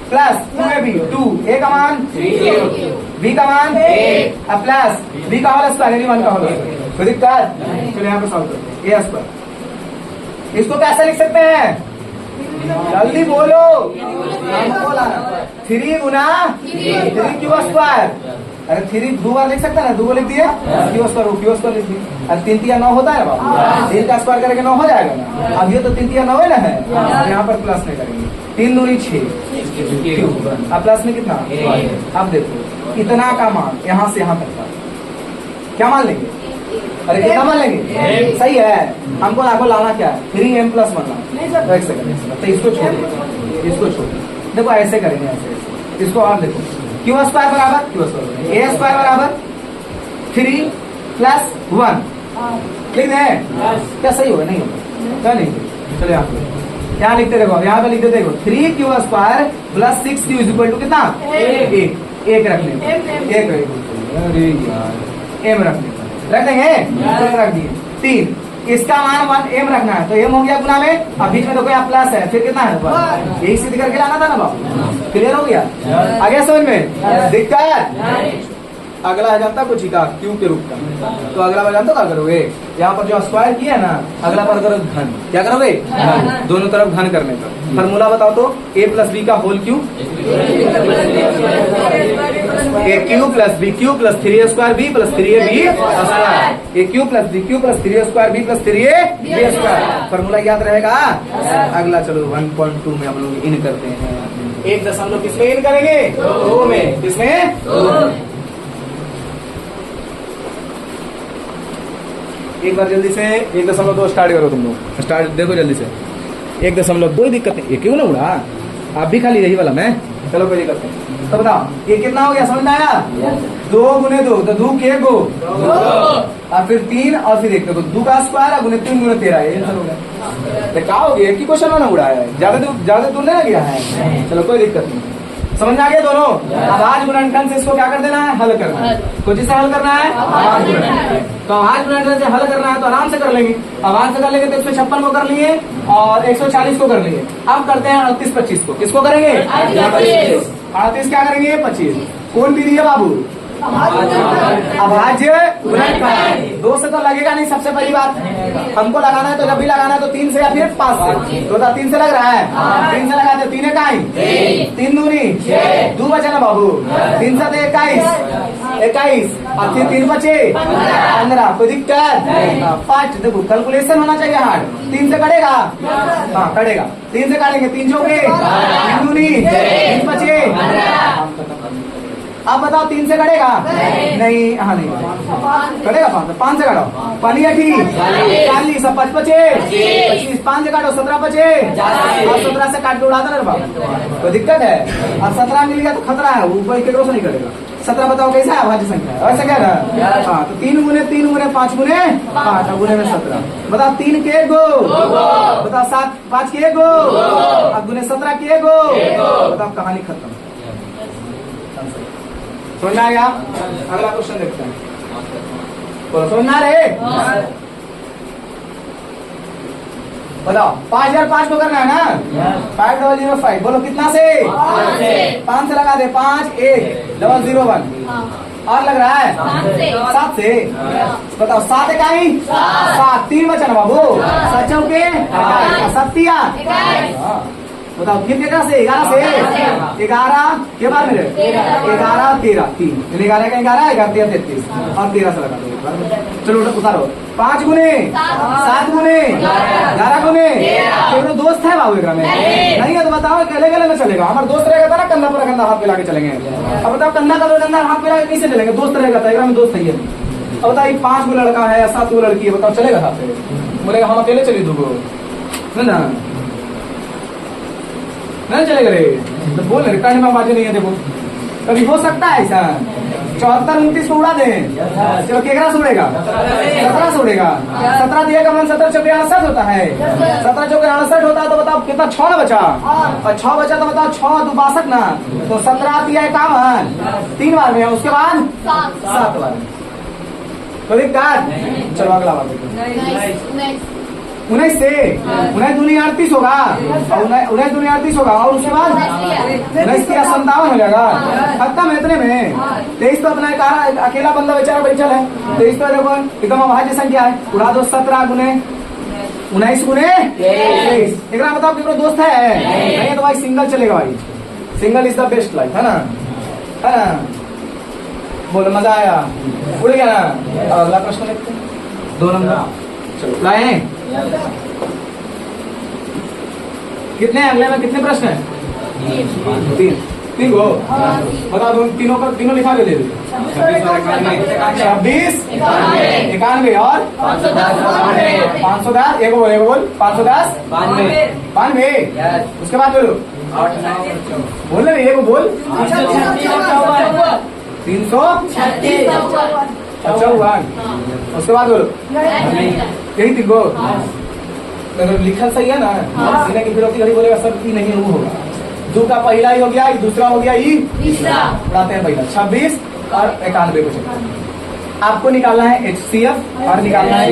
प्लस 2ab, 2a का मान 3q, b का मान अब प्लस b का होल स्क्वायर यानी 1 का होल स्क्वायर। कोई दिक्कत? चलो यहाँ पे सॉल्व करते हैं। a स्क्वायर इसको कैसे लिख सकते हैं? जल्दी बोलो, 3 गुना 3q स्क्वायर। अरे 3 दो बार लिख सकता है ना, 2 लिख दिए, q स्क्वायर लिख दिए। अरे 3 × 9 होता है बाबू, 3 का स्क्वायर करेंगे 9 हो जाएगा ना। अब ये तो 3 × 9 है ना है, यहाँ पर प्लस में करेंगे 3 दूनी 6, अब प्लस में कितना? अब देखो इतना का मान यहाँ से यहाँ तक का क्या मान लेंगे? अरे कितना मान लेंगे? सही है, हमको आपको लाना क्या है? 3m + 1 तो एक सेकंड, तो इसको छोड़िए, इसको छोड़िए। देखो ऐसे करेंगे, ऐसे इसको और देखो q स्क्वायर बराबर a स्क्वायर बराबर 3 + 1 लिख दें क्या? सही होगा? नहीं होगा क्या? नहीं। चलो यहाँ लिखते देखो, यहाँ पे लिखते देखो 3q स्क्वायर + 6q = कितना? 1 रखने, 1 अरे यार m रखने रख देंगे, रख दिए। 3 इसका मान 1m रखना है, तो m हो गया गुना में, अब बीच में देखो यहाँ प्लस है, फिर कितना है? यही सिद्ध करके लाना था ना बाबू। क्लियर हो गया? आ गया समझ में? दिक्कत? अगला है जानता कुछ ही का क्यू के रूप का, तो अगला बार जानता क्या करोगे? यहाँ पर जो स्क्वायर किया है ना, अगला बार करो घन। क्या करोगे? दोनों तरफ घन करने का फॉर्मूला बताओ तो, a + b का whole cube, aq + bq + 3a square b + 3ab square, aq + bq + 3a square b + 3ab square. Formula याद रहेगा? अगला चलो 1.2 में हम लोग इन करते हैं। 1 दशमलव किसमें इन करेंगे? 2 में। किसमें? एक बार जल्दी से 1.2 स्टार्ट करो तुम लोग, स्टार्ट देखो जल्दी से 1.2 दिक्कत नहीं, ये क्यों ना उड़ा? आप भी खाली यही वाला मैं, चलो कोई दिक्कत नहीं। तो बताओ ये कितना हो गया? समझ में आया? 2 × 2 तो 2 के गो, और फिर 3 और फिर 1 देखो 2 का स्क्वायर गुने 3 × 13 ये हो गया। तो क्या हो गया? एक ही क्वेश्चन में ना उड़ा है, ज्यादा दूर नहीं गया है। चलो कोई दिक्कत नहीं, समझ में आ गया दोनों? अब आज गुणनखंड से इसको क्या कर देना है? हल करना है। तो जिससे हल करना है आवाज गुणनखंड, तो आवाज गुणनखंड से हल करना है तो आराम से कर लेंगे। आवाज से कर लेंगे तो 156 को कर लिए और 140 को कर लिए। अब करते हैं 38-25 को। किसको करेंगे? 38 क्या करेंगे? 25। कौन विधि है बाबू? अभाज्य गुणनखंड। 2 से तो लगेगा नहीं, सबसे पहली बात हमको लगाना है, तो जब भी लगाना है तो 3 से या फिर 5 से। तो 3 से लग रहा है, 3 से लगाते 3 का 3 दूनी 2 बचा ना बाबू, 3 से 21 21 और फिर 3 बचे 15। कोई दिक्कत? फास्ट देखो, कैलकुलेशन होना चाहिए हार्ड। 3 से कटेगा? हाँ कटेगा। 3 से काटेंगे, 3 चौके 3 दूनी 3 बचे। अब बताओ 3 से कटेगा? नहीं, हाँ नहीं कटेगा। 5 से काटो, 5 अठी 40 और 5 बचे 25। 5 से काटो 17 बचे और 17 से काट के उड़ा देना बाबू, कोई दिक्कत है? और 17 मिल गया तो खतरा है, ऊपर केकरो से नहीं कटेगा। 17 बताओ कैसा है अभाज्य संख्या? ऐसा क्या ना? हाँ तो 3 गुने 3 गुने 5 गुने 5 गुने में 17। बताओ 3 के गो, बताओ 7 5 के गो, अब गुने 17 के गो। बताओ कहानी खत्म। समझ में आया? अगला क्वेश्चन देखते हैं। बोलो समझ में आ रहे? बताओ 5005 को करना है ना? 5005 बोलो कितना से? 5 से लगा दे। 5 1 001 और लग रहा है 7 से। बताओ 7 इकाई 7 3 बचा ना बाबू। 7 चौके 7 तिया। बताओ फिर कितना से? 11 से। 11 के बाद मेरे 11 13 3 11 का 11 11 13 33 और 13 से लगा दो। चलो उतारो। 5 गुने 7 गुने 11 गुने। तो दोस्त है बाबू एकरा में? नहीं है तो बताओ गले गले में चलेगा। हमारा दोस्त रहेगा तो ना कंधा पर कंधा हाथ मिला के चलेंगे। अब बताओ कंधा का कंधा हाथ मिला के कैसे चलेंगे? दोस्त रहेगा तो एकरा में दोस्त है। अब बताइए 5 गो लड़का है 7 गो लड़की है, बताओ चलेगा साथ में? बोलेगा हम अकेले चलिए 2 गो ना, नहीं चलेगा रे। तो बोल रहे कहीं में बातें नहीं है। देखो कभी हो सकता है ऐसा 74 29 को उड़ा दे। चलो केकरा से उड़ेगा? 17 से उड़ेगा। 17 दिया का मन 17 चौके 68 होता है। 17 चौके 68 होता है तो बताओ कितना? 6 ना बचा और 6 बचा तो बताओ 6 2 62 ना। तो 17 दिया 51 3 बार में, उसके बाद 7 बार। तो दिक्कत? चलो अगला बार देखो। 19 से 19 दूनी 38 होगा और 19 दूनी 38 होगा और उसके बाद 19 13 57 हो जाएगा। खत्म है इतने में। 23 तो अपना अकेला बंदा बेचारा बैठल है। 23 तो देखो एकदम अभाज्य संख्या है। उड़ा दो 17 गुने 19 गुने 23। एक बताओ कितना दोस्त है? नहीं तो भाई सिंगल चलेगा भाई। Single is the best life है ना, है ना? बोलो मजा आया? उड़ गया ना? अगला प्रश्न देखते हैं 2 नंबर। चलो लाए कितने? अगले में कितने प्रश्न है? 3 गो। बता दो तीनों लिखा के दे दो। 26 91 और 510 एक बोल 510 92। उसके बाद बोलो बोल रहे एक बोल 336 उसके बाद बोलो यही 3 गो। लिखल सही है ना? सीने की फिरौती घड़ी बोलेगा सब की नहीं वो होगा। 2 का पहला ही हो गया, दूसरा हो गया, तीसरा उड़ाते हैं पहला। 26 और 91 को चलिए। आपको निकालना है HCF और निकालना है।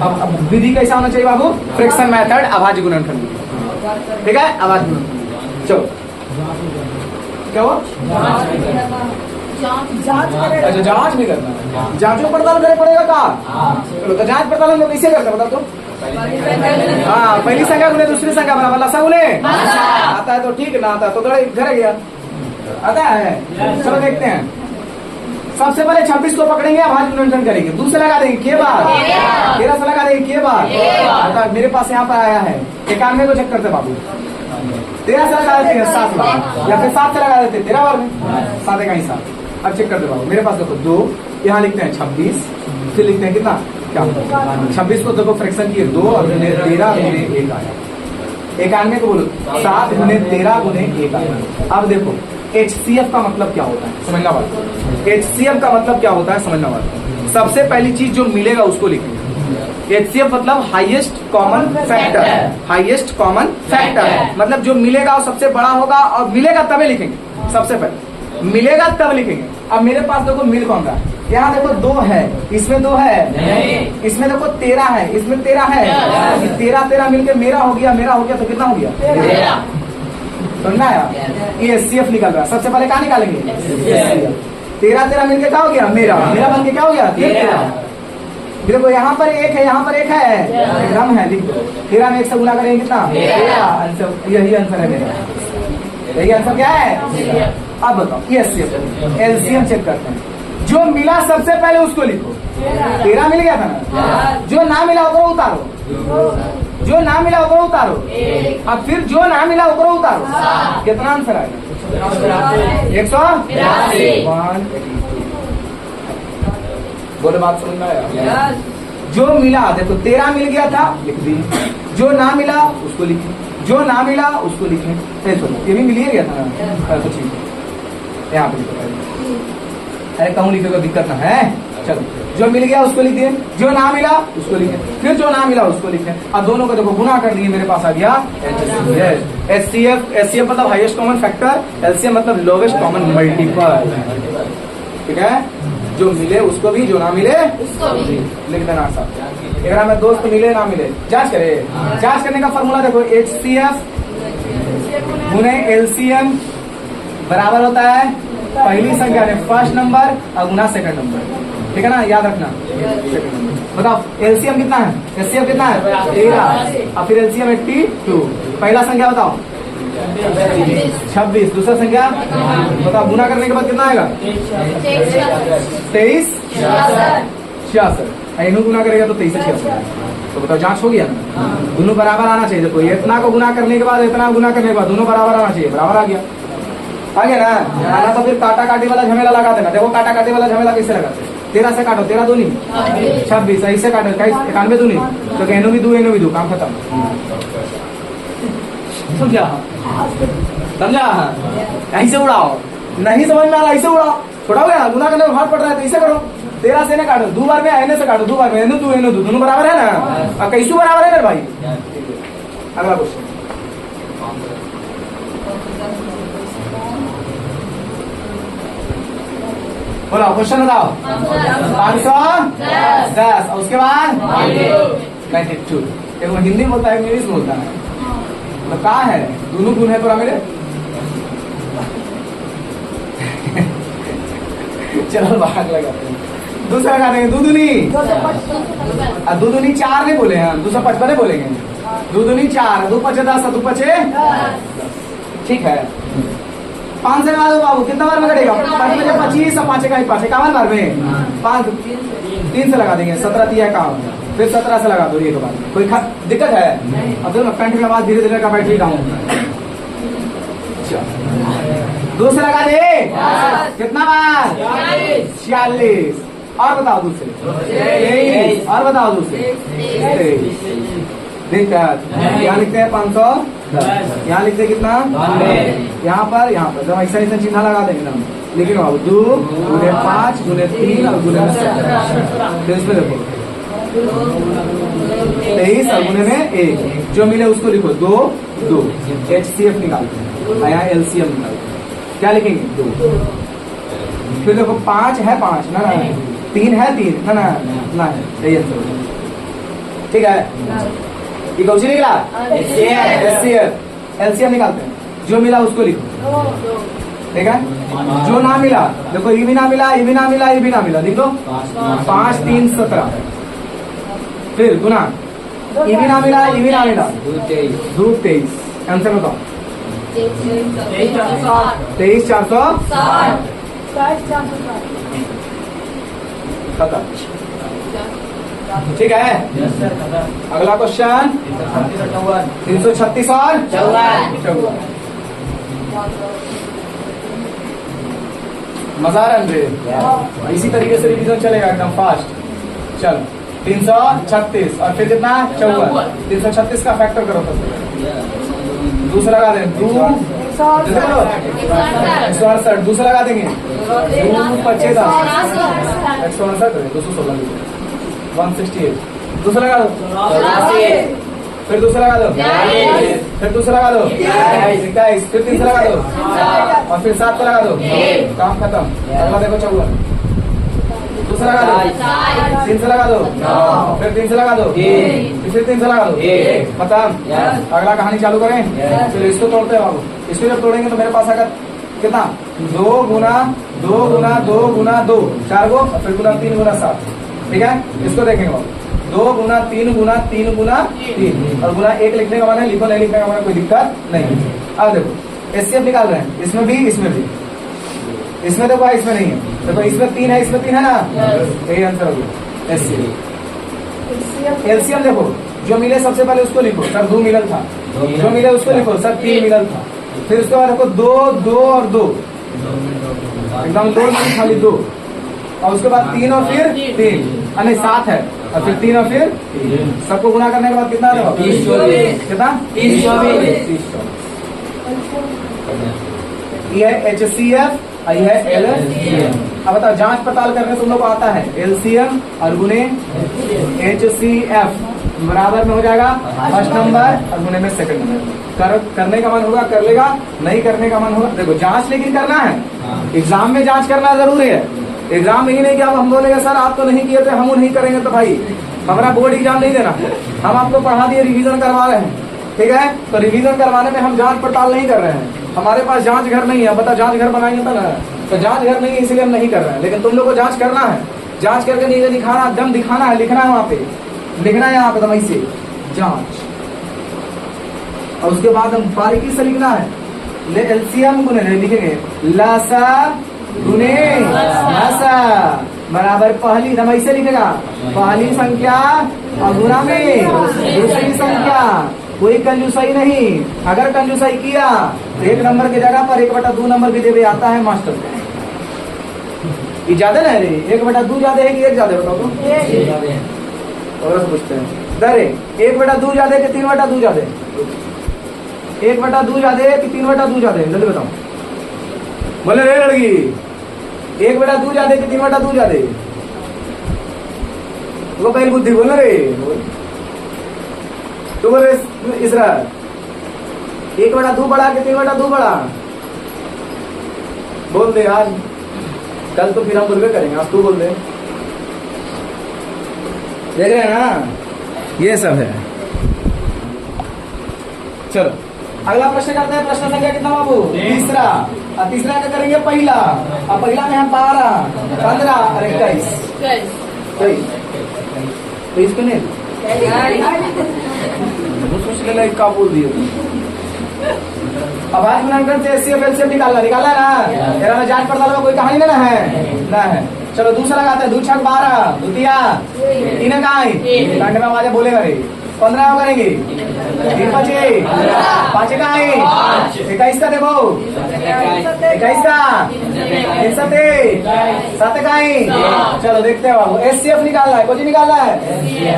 अब विधि कैसा होना चाहिए बाबू? फ्रैक्शन मेथड, अभाज्य गुणनखंड। ठीक है, अभाज्य गुणनखंड। चलो क्या हो? अच्छा जांच नहीं करना, जांचों पड़ताल करे पड़ेगा का? चलो तो जांच पड़ताल हम लोग कैसे करते हैं बता तो? हाँ पहली संख्या गुने दूसरी संख्या बराबर लसा गुने आता है तो ठीक, ना आता है तो घर गया। आता है? चलो देखते हैं। सबसे पहले 26 को पकड़ेंगे, अभाज्य गुणनखंड करेंगे। दूसरे लगा देंगे के बार 13 से लगा देंगे के बार। मेरे पास यहाँ पर आया है 91 को चेक करते बाबू। 13 से लगा देते हैं 7 बार या फिर 7 से लगा देते हैं 13 बार में 7 का ही 7। अब चेक करते बाबू। मेरे पास देखो 2 यहाँ लिखते हैं 26 फिर लिखते हैं कितना क्या 26 को देखो फ्रैक्शन किए 2 और 13 गुने 1 आया। 91 को बोलो 7 गुने 13 गुने 1 आया। अब देखो HCF का मतलब क्या होता है समझना बात। HCF का मतलब क्या होता है समझना बात। सबसे पहली चीज जो मिलेगा उसको लिखेंगे। HCF मतलब highest common factor. Highest common factor मतलब जो मिलेगा वो सबसे बड़ा होगा और मिलेगा तभी लिखेंगे। सबसे पहले मिलेगा तब लिखेंगे। अब मेरे पास देखो मिल कौन रहा है? यहाँ देखो 2 है, इसमें 2 है नहीं। इसमें देखो 13 है, इसमें 13 है। 13 मिलके मेरा हो गया तो कितना हो गया 13। समझना है? ये HCF निकल रहा है। सबसे पहले कहाँ निकालेंगे? 13 मिलके क्या हो गया मेरा बन के क्या हो गया 13। देखो यहाँ पर 1 है, यहाँ पर 1 है, एकदम है। लिख दो 13 में 1 से गुना करेंगे कितना 13। यही आंसर है मेरा। यही आंसर क्या है? अब बताओ ये HCF LCM चेक करते हैं। जो मिला सबसे पहले उसको लिखो। 13 मिल गया था ना। जो ना मिला उसको उतारो, जो ना मिला उसको उतारो, अब फिर जो ना मिला उसको उतारो। कितना आंसर आएगा? 182। बोले बात समझ में आया? जो मिला, देखो 13 मिल गया था लिख दी, जो ना मिला उसको लिखे, जो ना मिला उसको लिखे। ये भी मिल ही गया था ना, तो ठीक है यहाँ पे लिखो। अरे कहूँ लिखे तो दिक्कत ना है। चलो, जो मिल गया उसको लिख दिए, जो ना मिला उसको लिखे, फिर जो ना मिला उसको लिखे। अब दोनों को देखो गुना कर दिए, मेरे पास आ गया HCF। HCF मतलब हाईएस्ट कॉमन फैक्टर, LCM मतलब लोवेस्ट कॉमन मल्टीपल। ठीक है, जो मिले उसको भी, जो ना मिले उसको भी लिख देना साहब। अगर में दोस्त मिले ना मिले जांच करे। जांच करने का फॉर्मूला देखो, HCF गुने LCM बराबर होता है पहली संख्या में फर्स्ट नंबर और गुना सेकंड नंबर। ठीक है ना, याद रखना। बताओ LCM कितना है? HCF कितना है? 13 और फिर LCM 82। पहला संख्या बताओ 26। दूसरा संख्या बताओ, गुना करने के बाद कितना आएगा? 23 66। इन्हों गुना करेगा तो 23 66। तो बताओ जांच हो गया ना? दोनों बराबर आना चाहिए। देखो इतना को गुना करने के बाद इतना गुना करने के बाद दोनों बराबर आना चाहिए। बराबर आ गया, आ गया ना? आना तो फिर काटा काटी वाला झमेला लगा देना। देखो काटा काटी वाला झमेला कैसे लगाते हैं? 13 से काटो, 13 दूनी 26, ऐसे काटो 91 दूनी तो एनो भी दू, काम खत्म। समझा? समझा? ऐसे उड़ाओ, नहीं समझ में आ रहा ऐसे उड़ाओ। थोड़ा हो गया, गुना करने में भाग पड़ रहा है तो ऐसे करो। 13 से न काटो, 2 बार में एने से काटो, 2 बार में एनो दू दोनों बराबर है ना? कैसे बराबर है मेरे भाई? अगला क्वेश्चन बोलो, क्वेश्चन बताओ। 510 और उसके बाद 92। वो हिंदी बोलता है, इंग्लिश बोलता है, तो कहा है दोनों गुण है पूरा मेरे। चलो भाग लगाते हैं। दूसरा लगा देंगे, 2 दूनी 4 नहीं बोले हैं, 255 बोलेंगे। 2 दूनी 4, 2 5 10, 2 5 ठीक है। 5 से लगा दो बाबू, कितना बार में कटेगा? 5 में 25 और 5 का 5 51 बार में 5 3 से लगा देंगे, 17 3 काम, फिर 17 से लगा दो एक बार। कोई दिक्कत है? अब देखो पैंट में आवाज धीरे धीरे का बैटरी डाउन। 2 से लगा दे, कितना बार? 46। और बताओ दूसरे, 23। और बताओ दूसरे, 23। दिक्कत यहाँ लिखते हैं 510, यहाँ लिखते हैं कितना? यहाँ पर जब ऐसा ऐसा चिन्ह लगा देंगे ना, लेकिन बाबू 2 गुने 5 गुने 3 और गुने 7। इसमें देखो 23 और गुने में 1, जो मिले उसको लिखो 2 2। HCF निकालते हैं, यहाँ LCM निकालते हैं। क्या लिखेंगे? 2। फिर देखो 5 है 5 ना, 3 है 3 ना, यही आंसर। ठीक है, ये कौन सी निकला? HCF। LCM निकालते हैं, जो मिला उसको लिखो। ठीक है, जो ना मिला देखो, ये भी ना मिला, ये भी ना मिला, ये भी ना मिला, लिख दो 5 3 17। फिर गुना, ये भी ना मिला, ये भी ना मिला, 2 23। आंसर बताओ। 23 460 खत्म। ठीक है, अगला क्वेश्चन 336 और 54। मजा आ रहा है? इसी तरीके से रिवीजन चलेगा एकदम फास्ट। चलो 336 और फिर कितना? 54। 336 का फैक्टर करो तो दूसरा लगा देंगे 168। दूसरा लगा देंगे 2 25 168 216 168। दूसरा लगा दो, फिर दूसरा लगा दो, फिर दूसरा लगा दो 21, फिर तीसरा लगा दो और फिर 7 लगा दो, काम खत्म। अगला देखो 54। दूसरा लगा दो, 3 से लगा दो, फिर 3 से लगा दो, फिर 3 से लगा दो, खत्म। अगला कहानी चालू करें। चलो इसको तोड़ते हैं बाबू। इसको जब तोड़ेंगे तो मेरे पास आएगा कितना? 2 गुना 2 गुना 2 गुना 2 4 गो, फिर गुना 3 गुना 7। ठीक है, इसको देखेंगे बाबू। 2 गुना 3 गुना 3 गुना 3 और गुना 1 लिखने का माने लिखो, नहीं लिखने का माने कोई दिक्कत नहीं। अब देखो HCF निकाल रहे हैं, इसमें भी इसमें भी, इसमें देखो इसमें नहीं है। देखो इसमें 3 है, इसमें 3 है ना, यही आंसर होगा एचसीएफ। एलसीएम देखो, जो मिले सबसे पहले उसको लिखो, सर 2 मिलल था, जो मिले उसको लिखो, सर 3 मिलल था, फिर उसके बाद देखो 2 2 और 2, एकदम 2 नहीं खाली 2, और उसके बाद 3 और फिर 3, नहीं 7 है, और फिर 3 और फिर 3, सबको गुणा करने के बाद कितना देखो 30 कितना 30। ये है HCF, ये है LCM। अब बताओ जांच पड़ताल करने तुम लोग को आता है, LCM और गुने HCF बराबर में हो जाएगा फर्स्ट नंबर और गुने में सेकंड नंबर। करने का मन होगा कर लेगा, नहीं करने का मन होगा। देखो जांच लेकिन करना है, एग्जाम में जांच करना जरूरी है। एग्जाम यही नहीं कि अब हम बोलेंगे सर आप तो नहीं किए थे, हम नहीं करेंगे, तो भाई हमारा बोर्ड एग्जाम नहीं देना, हम आपको पढ़ा दिए, रिवीजन करवा रहे हैं, ठीक है। तो रिवीजन करवाने में हम जांच पड़ताल नहीं कर रहे हैं, हमारे पास जांच घर नहीं है। बता जांच घर बनाएंगे तो ना, तो जांच घर नहीं है इसलिए हम नहीं कर रहे हैं, लेकिन तुम लोग को जांच करना है। जांच करके नहीं दिखाना, दम दिखाना है, लिखना है, वहां पे लिखना है, यहाँ पे दम से जांच, और उसके बाद हम बारीकी से लिखना है। ले एलसीएम गुने लिखेंगे लासा गुने लासा बराबर पहली, दम ऐसे लिखेगा पहली संख्या और गुना में दूसरी संख्या। कोई कंजूसाई नहीं, अगर कंजूसाई किया तो 1 नंबर की जगह पर 1/2 नंबर भी देवे आता है मास्टर। ये ज्यादा ना रे, 1/2 ज्यादा है कि 1 ज्यादा, बताओ तो और पूछते हैं दरे 1/2 ज्यादा कि 3/2 ज्यादा, 1/2 ज्यादा है कि 3/2 ज्यादा है, जल्दी बताओ। बोले रे लड़की 1/2 ज्यादा कि 3/2 ज्यादा, वो कहीं बुद्धि बोल रे, तो बोले इसरा 1/2 बड़ा कि 3/2 बड़ा, बोल दे आज, कल तो फिर हम बोलबे करेंगे, आज तू बोल दे। देख रहे हैं ना, ये सब है। चलो अगला प्रश्न करते हैं। प्रश्न संख्या कितना बाबू? तीसरा। और तीसरा क्या करेंगे? पहला। और पहला में हम 12 15 और 21 तो इसको नहीं सोच लेना, इसका बोल दिए। अब आज गुणनखंड से एचसीएफ एलसीएम निकालना है ना, मेरा में जांच पड़ताल का कोई कहानी ना है ना है। चलो दूसरा लगाते हैं, 2 6 12 द्वितीया 3 काई कांड में आवाज बोलेगा रे 15 करेंगे 3 5 5 काई 21 का देखो 21 का 7 काई। चलो देखते हैं बाबू, एचसीएफ निकालना है, कुछ निकालना है,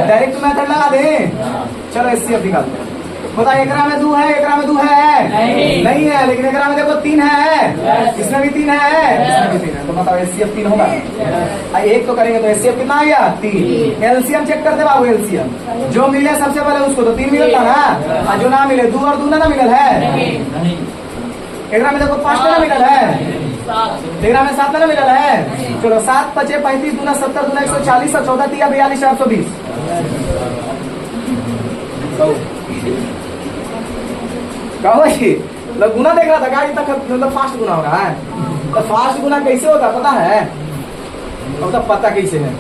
डायरेक्ट मेथड लगा दे। चलो एचसीएफ निकालते हैं। बता एकरा में 2 है, एकरा में 2 है नहीं है, लेकिन एकरा में देखो 3 है, इसमें भी 3 है, इसमें भी 3 है, तो बताओ एचसीएफ 3 होगा। एक तो करेंगे तो एचसीएफ कितना आ गया 3। एलसीएम चेक करते बाबू, एलसीएम जो मिले सबसे पहले उसको तो 3 मिलता ना, और जो ना मिले 2 और 2 ना मिलल है। एकरा में देखो 5 ना मिलल है, एकरा में 7 ना मिलल है। चलो 7 5 35 2 70 2 140 और 14 3 42 420। गुना देख रहा था गाड़ी तक, मतलब फास्ट गुना हो रहा है। तो फास्ट गुना कैसे होगा पता है? तो पता कैसे है,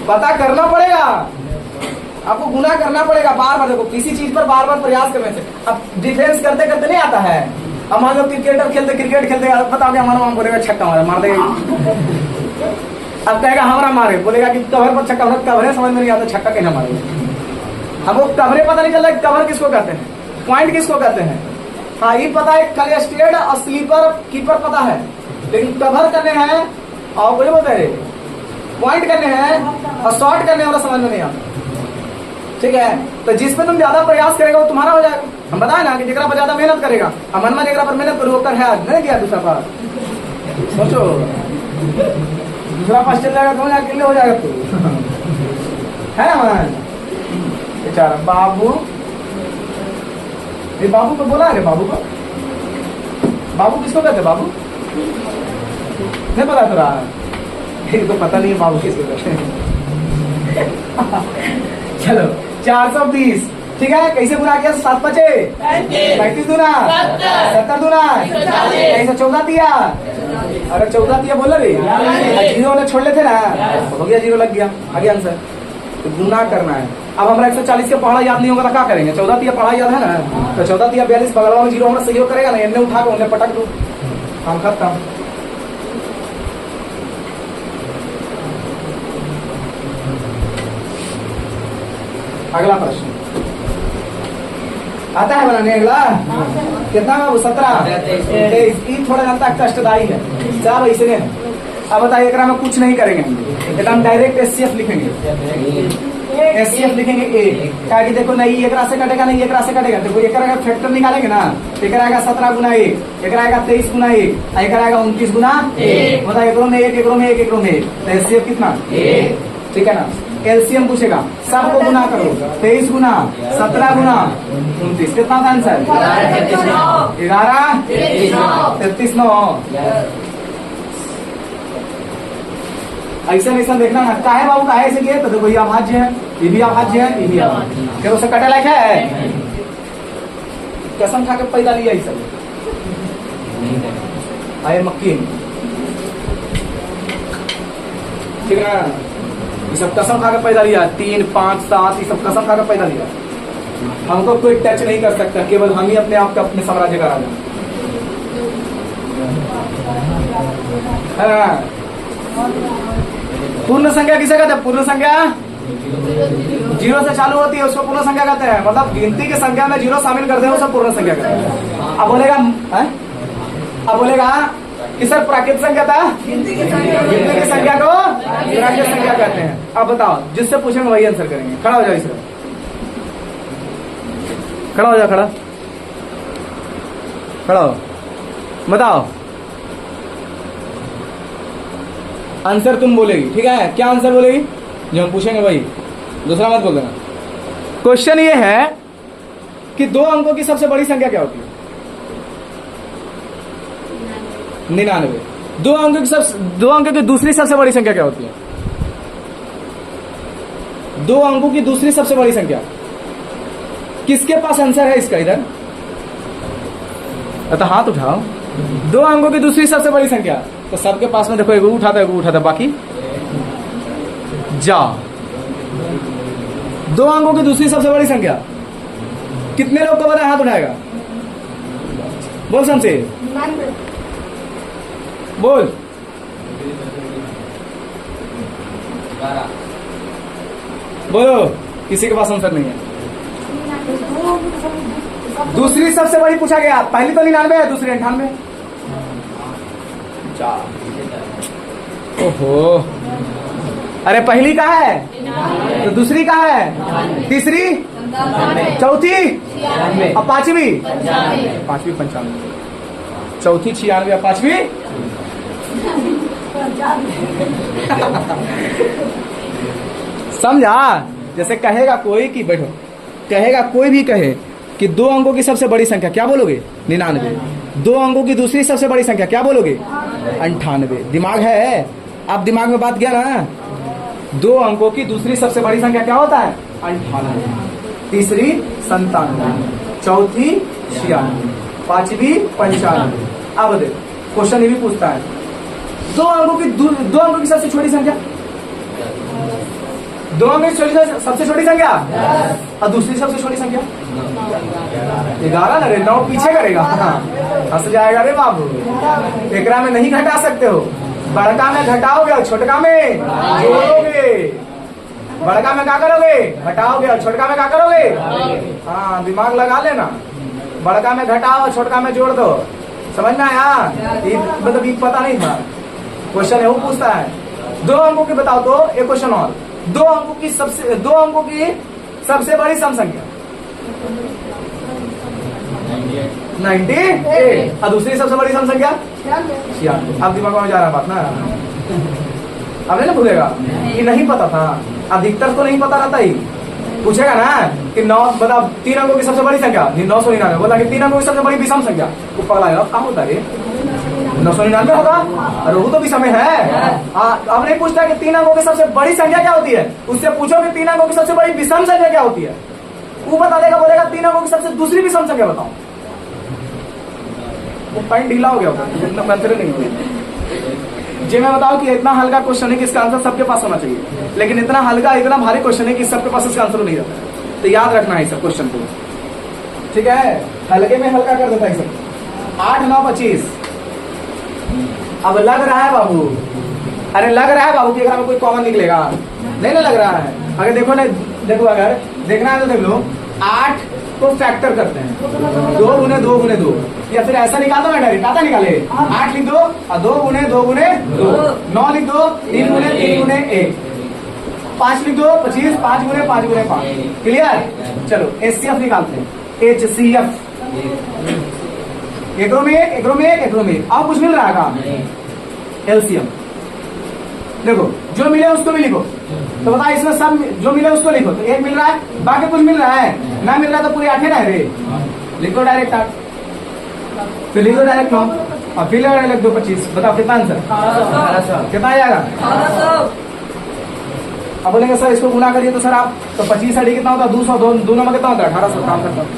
पता करना पड़ेगा आपको, गुना करना पड़ेगा बार बार। देखो किसी चीज पर बार बार प्रयास करने से, अब डिफेंस करते करते नहीं आता है। अब मान लो क्रिकेट खेलते बताओ क्या हमारा बोलेगा छक्का मार देगा, अब कहेगा हमारा मारे, बोलेगा कि कवर पर छक्का, कवर है समझ में नहीं आता छक्का कैसे मारेगा। हमको कवरे पता नहीं चल रहा है, कवर किसको कहते हैं, पॉइंट किसको कहते हैं। हाँ ये पता है, कलेस्टेड और स्लीपर कीपर पता है, लेकिन कवर करने हैं और बोले बोलते हैं पॉइंट करने हैं और शॉट करने वाला समझ में नहीं आता। ठीक है, तो जिस पे तुम ज्यादा प्रयास करेगा वो तुम्हारा हो जाएगा। हम बताए ना कि जेकरा पर ज्यादा मेहनत करेगा, मन में जेकरा पर मेहनत करो कर है, नहीं किया दूसरा पास, सोचो दूसरा पास चल जाएगा तो अकेले हो जाएगा तू, है ना मन बेचारा। बाबू ये बाबू को बोला है, बाबू को, बाबू किसको कहते बाबू नहीं पता तो रहा, तो पता नहीं है बाबू किसको कहते हैं। चलो 420, ठीक है। कैसे गुना किया? 7 5 35 दूना 70 दूना 114 दिया, अरे 14 दिया बोला रे, जीरो वाले छोड़ लेते ना, हो गया जीरो लग गया, आगे आंसर। तो गुना करना है। अब हमारा 140 का पहाड़ा याद नहीं होगा तो क्या करेंगे? 14 दिया पहाड़ा याद है ना, तो 14 दिया 42 बगलवा में जीरो हमारा सहयोग करेगा ना, इन्हें उठा के उन्हें पटक दो, काम खत्म। अगला प्रश्न आता है बनाने अगला कितना बाबू 17 23 थोड़ा जानता कष्टदायी है सब ऐसे है। अब बताइए एकरा में कुछ नहीं करेंगे एकदम डायरेक्ट एचसीएफ लिखेंगे एचसीएफ लिखेंगे ए क्या कि देखो नहीं एक से कटेगा नहीं एक से कटेगा देखो एक का फैक्टर निकालेंगे ना एक आएगा 17 गुना 1 एक आएगा 23 गुना 1 एक आएगा 29 गुना 1 मतलब एकरो में 1 एकरो में 1 एकरो में 1 तो एचसीएफ कितना ठीक है ना। एलसीएम पूछेगा सबको गुना करो 23 गुना 17 गुना 29 कितना था आंसर 11 33 9 ऐसा ऐसा देखना ना काहे बाबू काहे से किए तो देखो ये अभाज्य है ये भी अभाज्य है ये भी अभाज्य क्या उसे कटे लायक है कसम खा के पैदा लिया ये सब आए मक्की ठीक है ये सब कसम खा के पैदा लिया 3 5 7 ये सब कसम खा के पैदा लिया हमको कोई टच नहीं कर सकता केवल हम ही अपने आप का अपने साम्राज्य का राजा पूर्ण संख्या किसे कहते हैं पूर्ण संख्या 0 से चालू होती है उसको पूर्ण संख्या कहते हैं मतलब गिनती की संख्या में 0 शामिल करते हैं उसे पूर्ण संख्या कहते हैं। अब बोलेगा कि सर प्राकृतिक संख्या था गिनती की संख्या को प्राकृतिक संख्या कहते हैं। अब बताओ जिससे पूछेंगे वही आंसर करेंगे खड़ा हो जाओ इसे खड़ा हो जाओ खड़ा हो बताओ आंसर तुम बोलेगी ठीक है क्या आंसर बोलेगी जो हम पूछेंगे वही दूसरा मत बोल देना। क्वेश्चन ये है कि 2 अंकों की सबसे बड़ी संख्या क्या होती है 99। 2 अंकों की दूसरी सबसे बड़ी संख्या क्या होती है 2 अंकों की दूसरी सबसे बड़ी संख्या किसके पास आंसर है इसका इधर तो हाथ उठाओ 2 अंकों की दूसरी सबसे बड़ी संख्या तो सबके पास में देखो एक उठाता बाकी जा 2 अंकों की दूसरी सबसे बड़ी संख्या कितने लोग को पता हाथ उठाएगा बोल समझे बोल बोलो किसी के पास आंसर नहीं है। दूसरी सबसे बड़ी पूछा गया पहली तो 99 है दूसरी 98। ओहो अरे पहली कहाँ है तो दूसरी कहाँ है तीसरी चौथी और पांचवी 95 चौथी 96 और पांचवी समझा। जैसे कहेगा कोई कि बैठो कहेगा कोई भी कहे कि 2 अंकों की सबसे बड़ी संख्या क्या बोलोगे 99। 2 अंकों की दूसरी सबसे बड़ी संख्या क्या बोलोगे 98। दिमाग है आप दिमाग में बात गया ना 2 अंकों की दूसरी सबसे बड़ी संख्या क्या होता है 98 तीसरी 97 चौथी 96 पांचवी 95। अब देखो क्वेश्चन ये भी पूछता है 2 अंकों की सबसे छोटी संख्या 2 अंकों की सबसे छोटी संख्या और दूसरी सबसे छोटी संख्या 11 ना रे 9 पीछे करेगा हंस जाएगा रे बाबू एकरा में नहीं घटा सकते हो बड़का में घटाओगे और छोटका में जोड़ोगे बड़का में क्या करोगे घटाओगे और छोटका में क्या करोगे हाँ दिमाग लगा लेना बड़का में घटाओ और छोटका में जोड़ दो समझ में आया मतलब ये पता नहीं था क्वेश्चन है वो पूछता है 2 अंकों की बताओ तो एक क्वेश्चन और 2 अंकों की सबसे बड़ी सम संख्या 98 और दूसरी सबसे बड़ी सम संख्या 96। अब दिमाग में जा रहा बात ना अब नहीं भूलेगा कि नहीं पता था अधिकतर को नहीं पता रहता ही पूछेगा ना कि 9 बताओ 3 अंकों की सबसे बड़ी संख्या 999 बोला कि 3 अंकों की सबसे बड़ी विषम संख्या वो पगला कहाँ होता है 999 होगा और वो तो विषम है। अब नहीं पूछता कि 3 अंकों की सबसे बड़ी संख्या क्या होती है उससे पूछो कि 3 अंकों की सबसे बड़ी विषम संख्या क्या होती है वो बता देगा बोलेगा 3 अंकों की सबसे दूसरी विषम संख्या बताओ वो पॉइंट ढीला हो गया होगा नहीं होगा। जी मैं बताऊं कि इतना हल्का क्वेश्चन है कि इसका आंसर सबके पास होना चाहिए लेकिन इतना हल्का इतना भारी क्वेश्चन है कि सबके पास इसका आंसर नहीं रहता तो याद रखना है सब क्वेश्चन को ठीक है हल्के में हल्का कर देता है सब 8 9 25। अब लग रहा है बाबू अरे लग रहा है बाबू कि अगर हमें कोई कॉमन निकलेगा नहीं ना लग रहा है अगर देखो ना देखो अगर देखना है तो देख लो, 8 को फैक्टर करते हैं, 2 गुने 2 गुने 2, या फिर ऐसा निकाल दो ना डायरेक्ट, आता निकाले 8 लिख दो और 2 गुने 2 गुने 2, 9 लिख दो 3 गुने 3 गुने 1, 5 लिख दो 25, 5 गुने 5 गुने 5। क्लियर? चलो HCF निकालते हैं, HCF, एग्रोमेट अब कुछ मिल रहा है का LCM। देखो जो मिले उसको भी लिखो, तो बताओ इसमें सब जो मिले उसको लिखो, तो 1 मिल रहा है, बाकी कुछ मिल रहा है, ना मिल रहा तो पूरे 8 है ना रे, लिखो डायरेक्ट 8, फिर लिखो डायरेक्ट 9 और फिर लिख दो 25। बताओ कितना आंसर? 1800। कितना आ जाएगा? अब बोलेंगे सर इसको गुना करिए तो सर आप, तो 25 साड़ी कितना होता है? 200, दोनों में कितना होता है? 1800। काम करता हूँ,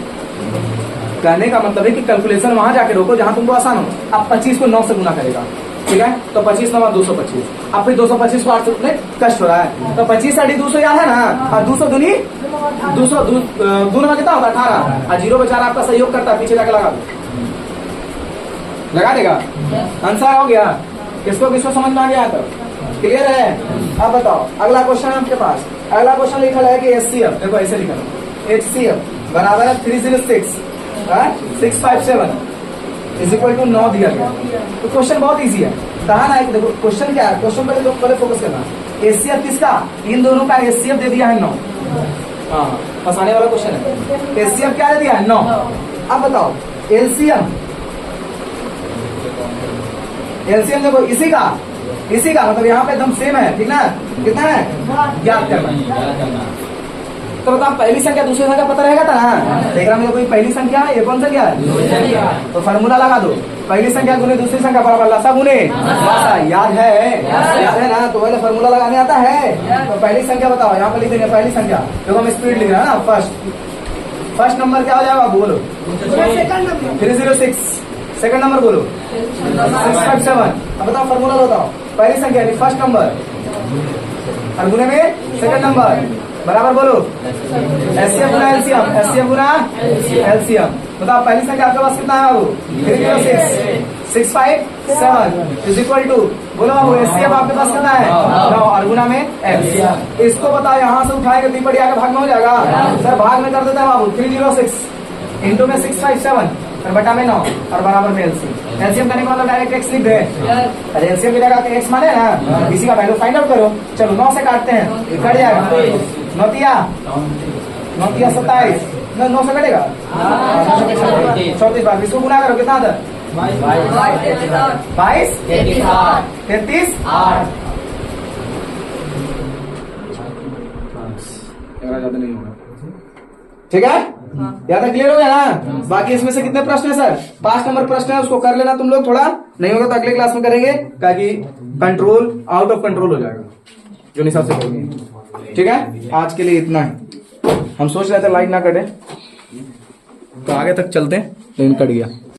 कहने का मतलब है कि कैलकुलेशन वहां जाके रोको जहां तुमको आसान हो। अब 25 को 9 से गुना करेगा, ठीक है, तो 25 9 225, अब फिर 225 को 8 से नहीं कष्ट हो रहा है, तो 25 साड़ी 200 याद है ना, और 200 दूनी 200 दोनों में कितना होता है? 18, और 0 बेचारा आपका सहयोग करता है, पीछे जाके लगा दो, लगा देगा। आंसर हो गया, किसको किसको समझ में आ गया? तो क्लियर है? अब बताओ अगला क्वेश्चन आपके पास, अगला क्वेश्चन लिखा है कि HCF, देखो ऐसे लिखा है, HCF बराबर है 306 657 इज इक्वल टू 9 दिया गया। तो क्वेश्चन बहुत इजी है, कहा ना है, देखो क्वेश्चन क्या है, क्वेश्चन पहले लोग पहले फोकस करना, HCF किसका? इन दोनों का HCF दे दिया है 9। हाँ, फंसाने वाला क्वेश्चन है। HCF क्या दे दिया है? 9। अब बताओ LCM देखो इसी का मतलब यहाँ पे एकदम सेम है, ठीक ना? कितना है? याद करना। तो बताओ पहली संख्या दूसरी संख्या पता रहेगा था ना? देख रहा मेरे कोई पहली संख्या है, ये कौन संख्या है? तो फार्मूला लगा दो, पहली संख्या गुने दूसरी संख्या बराबर लसा गुने लसा। याद है ना? तो पहले फार्मूला लगाने आता है। तो पहली संख्या बताओ, यहाँ पर लिख देंगे पहली संख्या, देखो हम स्पीड लिख रहे हैं ना, फर्स्ट नंबर क्या हो जाएगा? बोलो 306। सेकंड नंबर बोलो 657। अब बताओ फार्मूला बताओ, पहली संख्या फर्स्ट नंबर और गुने में सेकंड नंबर बराबर बोलो HCF गुना LCM, HCF गुना LCM। बताओ पहली संख्या आपके पास कितना है बाबू? 306 657 इज इक्वल टू, बोलो बाबू HCF आपके पास कितना है? 9 और गुना में LCM। इसको बताओ यहाँ से उठाएगा तीपड़ी आगे भाग में हो जाएगा सर, भाग में कर देता है बाबू, 306 इंटू में 657 और बटा में 9 और बराबर में LCM करने का मतलब डायरेक्ट x लिख दे। अरे LCM मिलेगा तो x माने ना, इसी का वैल्यू फाइंड आउट करो। चलो 9 से काटते हैं, कट जाएगा 9 9 27, 9 से कटेगा 34 बार, इसको गुना करो कितना आता? 22 33 8। ज्यादा नहीं होगा, ठीक है? याद क्लियर हो गया ना? बाकी इसमें से कितने प्रश्न है सर? 5 नंबर प्रश्न है, उसको कर लेना तुम लोग, थोड़ा नहीं होगा तो अगले क्लास में करेंगे, ताकि कंट्रोल आउट ऑफ कंट्रोल हो जाएगा जो हिसाब से करोगे। ठीक है, आज के लिए इतना है। हम सोच रहे थे लाइक ना कटे, तो आगे तक चलते हैं, लेकिन कट गया।